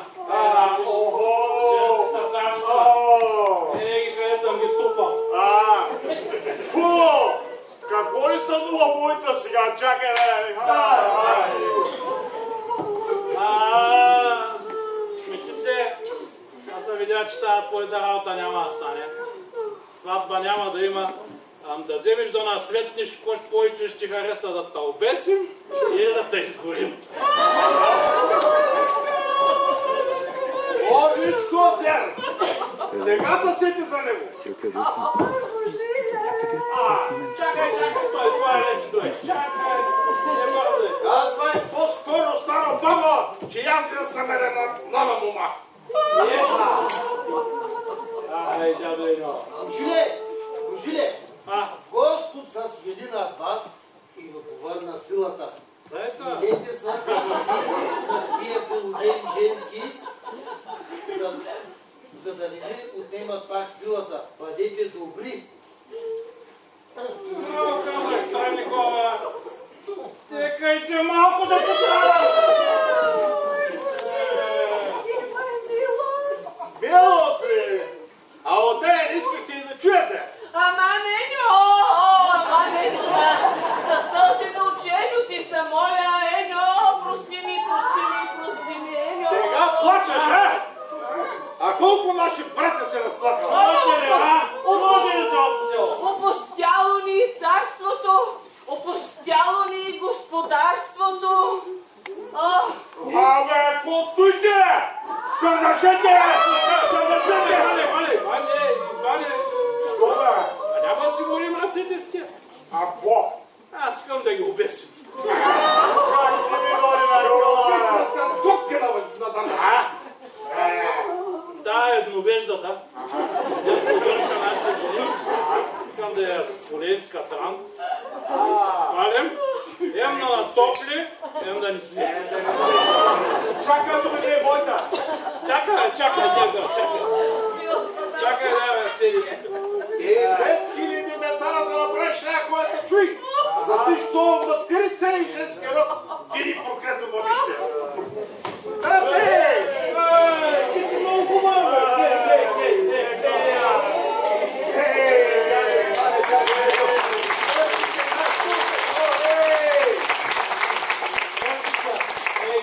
Женската царства. Ей, къде съм ги струпал. Фу! Какво ли сънува моята сега? Чакай, Мечице, аз съм видял, че тази твоята работа няма да стане. Сватба няма да има. Да вземеш да насветнеш, кой повече ще ти хареса да те обесим или да те изгорим. Отлично, зер! Сега се сети за него. Чакай, това е вече дойде. Чакай, не бързай. Казвай по-скоро, стара баба, че аз да съм на мома. Ай, дядо Еньо. Божиле, Господ се свили над вас и ви повърна силата. Смилете се на тия полудени женски, за да не ви отнемат пак силата. Бъдете добри. Казах, Странникова, текай, че малко да пострадам. Милост ли? А от нея не искахте и да чуете. Ама Еньо, за сълзи на ученето ти се моля, Еньо, прости ми, Еньо. Сега плачеш, А колко наши братя се разплакали? Може ли цялото село? Опустяло ни царството, опустяло ни господарството. Абе, постойте! Кърдашете! Ваня, Що бе? няма да си молим ръцете с тях. А какво? Аз искам да ги обесим. Как не ми дойде на гола? Кукина на дърна, Да, едновеждата. Дето нашите жени. Искам да я полеем с катран. Палем. Ем на топли, ем да ни свети. Чакай да дойде Войта. Чакай, да седи. 5000 метара да направиш някоя да чуй. За ти, що възкари цели женски род, иди проклето бъдище. Ти си много хубава,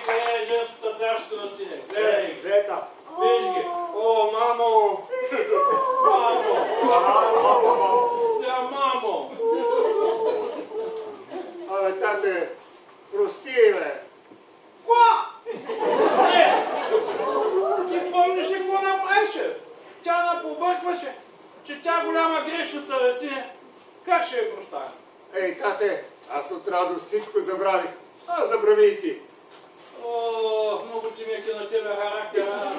къде е женската царствена сине? Гледай. Виж ги. О, мамо! Сега, мамо! Абе, тате, прости, бе. Ква? Ти помниш ли какво направише? Тя напобъркваше, че тя голяма грешница, бе сине. Как ще я прощая? Ей, тате, аз от радост всичко забравих. Забрави и ти. О, много ти меки на тебе характера.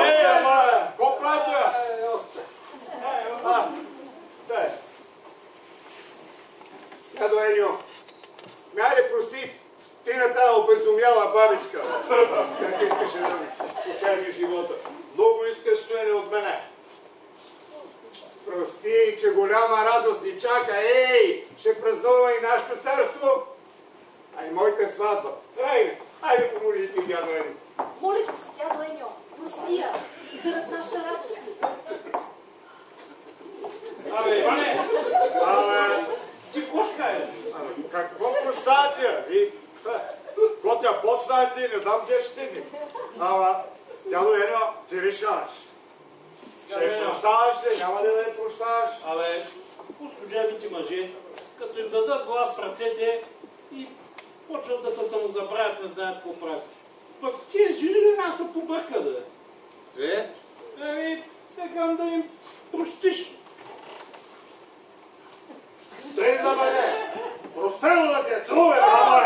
Ей, ама, какво правите, бе? Дядо Еньо, мяли прости, ти на тази обезумяла бабичка. Как искаше да ми почерни живота? Много искаш стоене от мене. Прости, че голяма радост ни чака. Ей, ще празнува и нашето царство. А и моята сватба. Айде помоли ти, дядо Еньо. Моля ти се, дядо Еньо, прости я, зарад нашата радост ли. Абе, Иване! Ти кошка е! Какво прощавате? Какво тя почнаете, не знам где ще стигне. Ама, дядо Еньо, ти решаваш. Ще я прощаваш ли? Няма ли да я прощаваш? Абе, служебните мъже, като им дадат глас в ръцете и почват да се самозабравят, не знаят какво правят. Пък тия жени ли нас са побърка, да бе? Еми, текам да им простиш. Тъй да бъде! Прострело да те целуваме! Ама,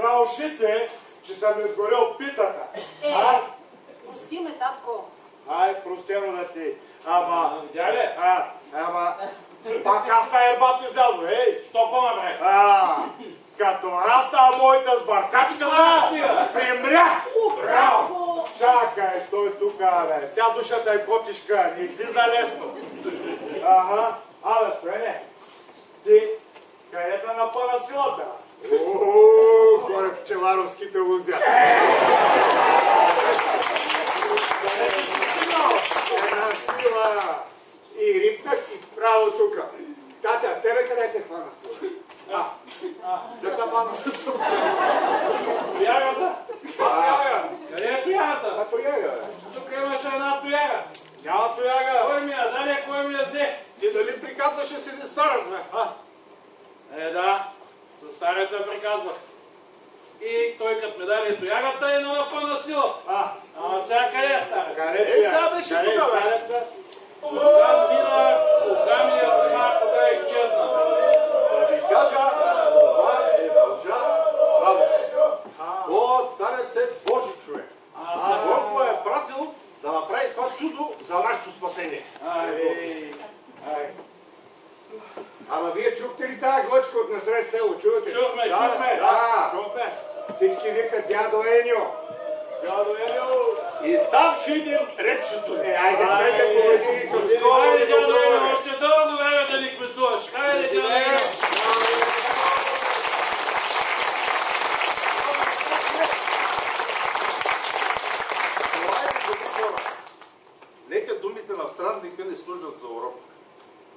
на ушите, че съм изгорел питата. Прости ме, татко. Ай, простено да ти. Ама... Дяде? Ама... Пак аз на ербато излязо, ей! Що по-направи? Като раста моята сбъркачката, примрях! Браво! Чакай, стой тук, бе. Тя душата е котишка, не излиза лесно. Абе, Стояне, ти където напъна силата? Горе пчеларовските лузя. Една сила и рипнах и право тука. Тата, тебе къде те хвана сила? Де те хвана? Тоягата? Къде е тоягата? Тояга, бе. Тук имаше една тояга. Няма тояга. Кой ми я даде, кой ми я взе? Ти дали приказваше си не стараш, бе? Да, със стареца приказвах. И той като ми даде тоягата и на напъна сила. Ама сега къде е старец? Сега беше тук, бе. Кога мина, кога ми я взема, кога изчезна? Да ви кажа, това е Божа работа. О, старец е Божи човек. Бог го е пратил да направи това чудо за нашето спасение. Ама вие чухте ли тази глъчка от насред село? Чувате? Чухме. Чухме. Всички викат дядо Енио. Дядо Енио. И там ще идем речето. Айде, поведи към скоро. Хайде, дядо Енио, още дълго време да ни кметуваш. Хайде, дядо Енио. Нека думите на странника не служат за урок.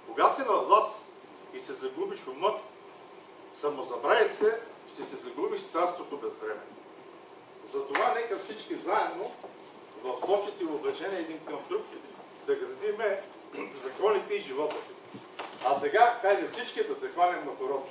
Кога си на власт и се загубиш ума, самозабрави се, ще се загубиш царството без време. Затова нека всички заедно в почет и уважение един към друг да градиме законите и живота си. А сега, хайде всички да се хванем на перото.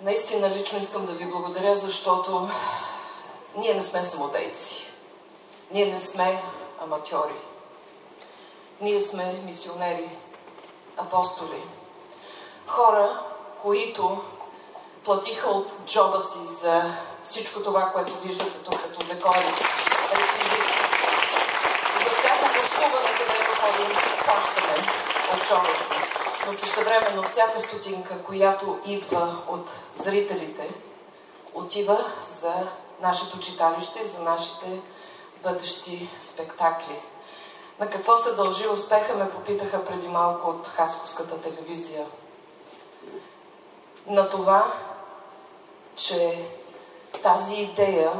Наистина лично искам да ви благодаря, защото ние не сме самодейци. Ние не сме аматьори. Ние сме мисионери, апостоли. Хора, които платиха от джоба си за всичко това, което виждате тук като декори, реквизити. За всяко гостуване, където ходим, плащаме от джоба си. Но същевременно всяка стотинка, която идва от зрителите, отива за нашето читалище и за нашите бъдещи спектакли. На какво се дължи успеха, ме попитаха преди малко от Хасковската телевизия. На това, че тази идея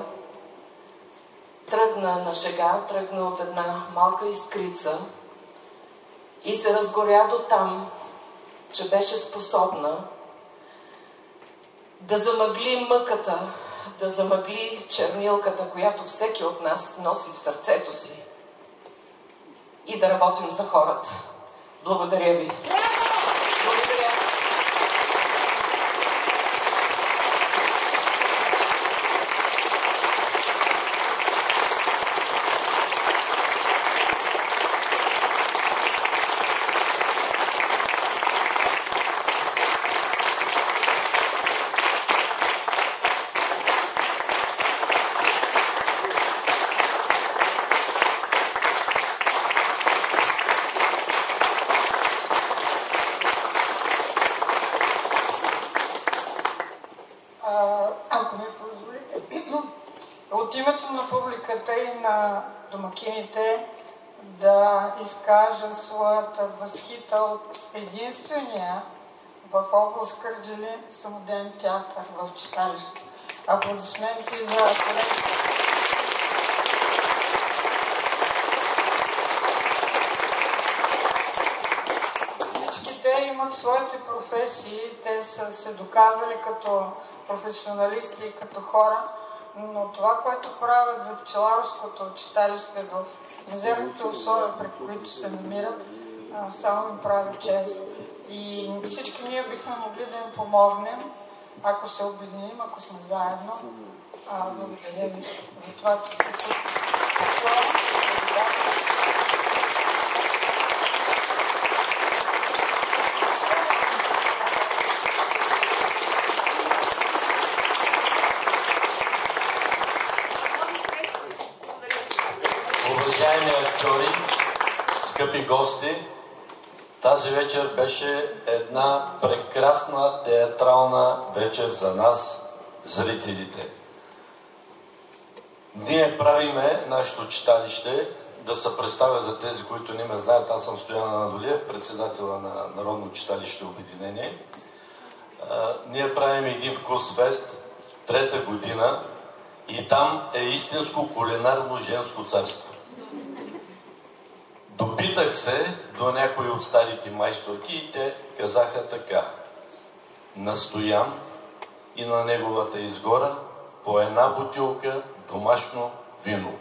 тръгна на шега, тръгна от една малка искрица и се разгоря до там, че беше способна да замъгли мъката, да замъгли чернилката, която всеки от нас носи в сърцето си, и да работим за хората. Благодаря ви. Благодаря. Ако ми позволите, от името на публиката и на домакините да изкажа своята възхита от единствения в област Кърджали самодеен театър в читалище. Аплодисменти за колегите. Всички те имат своите професии, те са се доказали като професионалисти и като хора, но това, което правят за пчеларското читалище в мизерните условия, при които се намират, само им прави чест. И всички ние бихме могли да им помогнем, ако се обединим, ако сме заедно. Благодаря ви за това, че сте тук. Уважаеми актьори, скъпи гости, тази вечер беше една прекрасна театрална вечер за нас, зрителите. Ние правиме нашето читалище, да се представя за тези, които не ме знаят, аз съм Стоян Анадолиев, председател на Народно читалище Обединение. Ние правим един вкус фест, 3-та година, и там е истинско кулинарно женско царство. Допитах се до някои от старите майсторки и те казаха така: на Стоян и на неговата изгора по една бутилка домашно вино.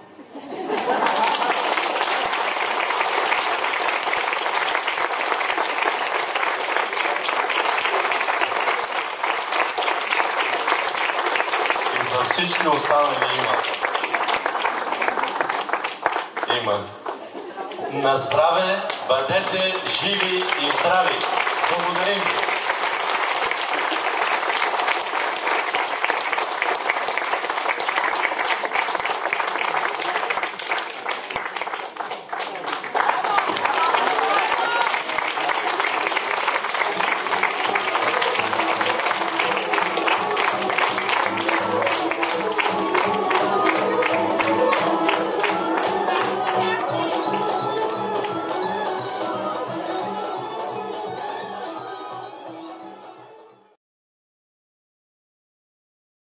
И за всички останали има. На здраве, бъдете живи и здрави! Благодарим ви!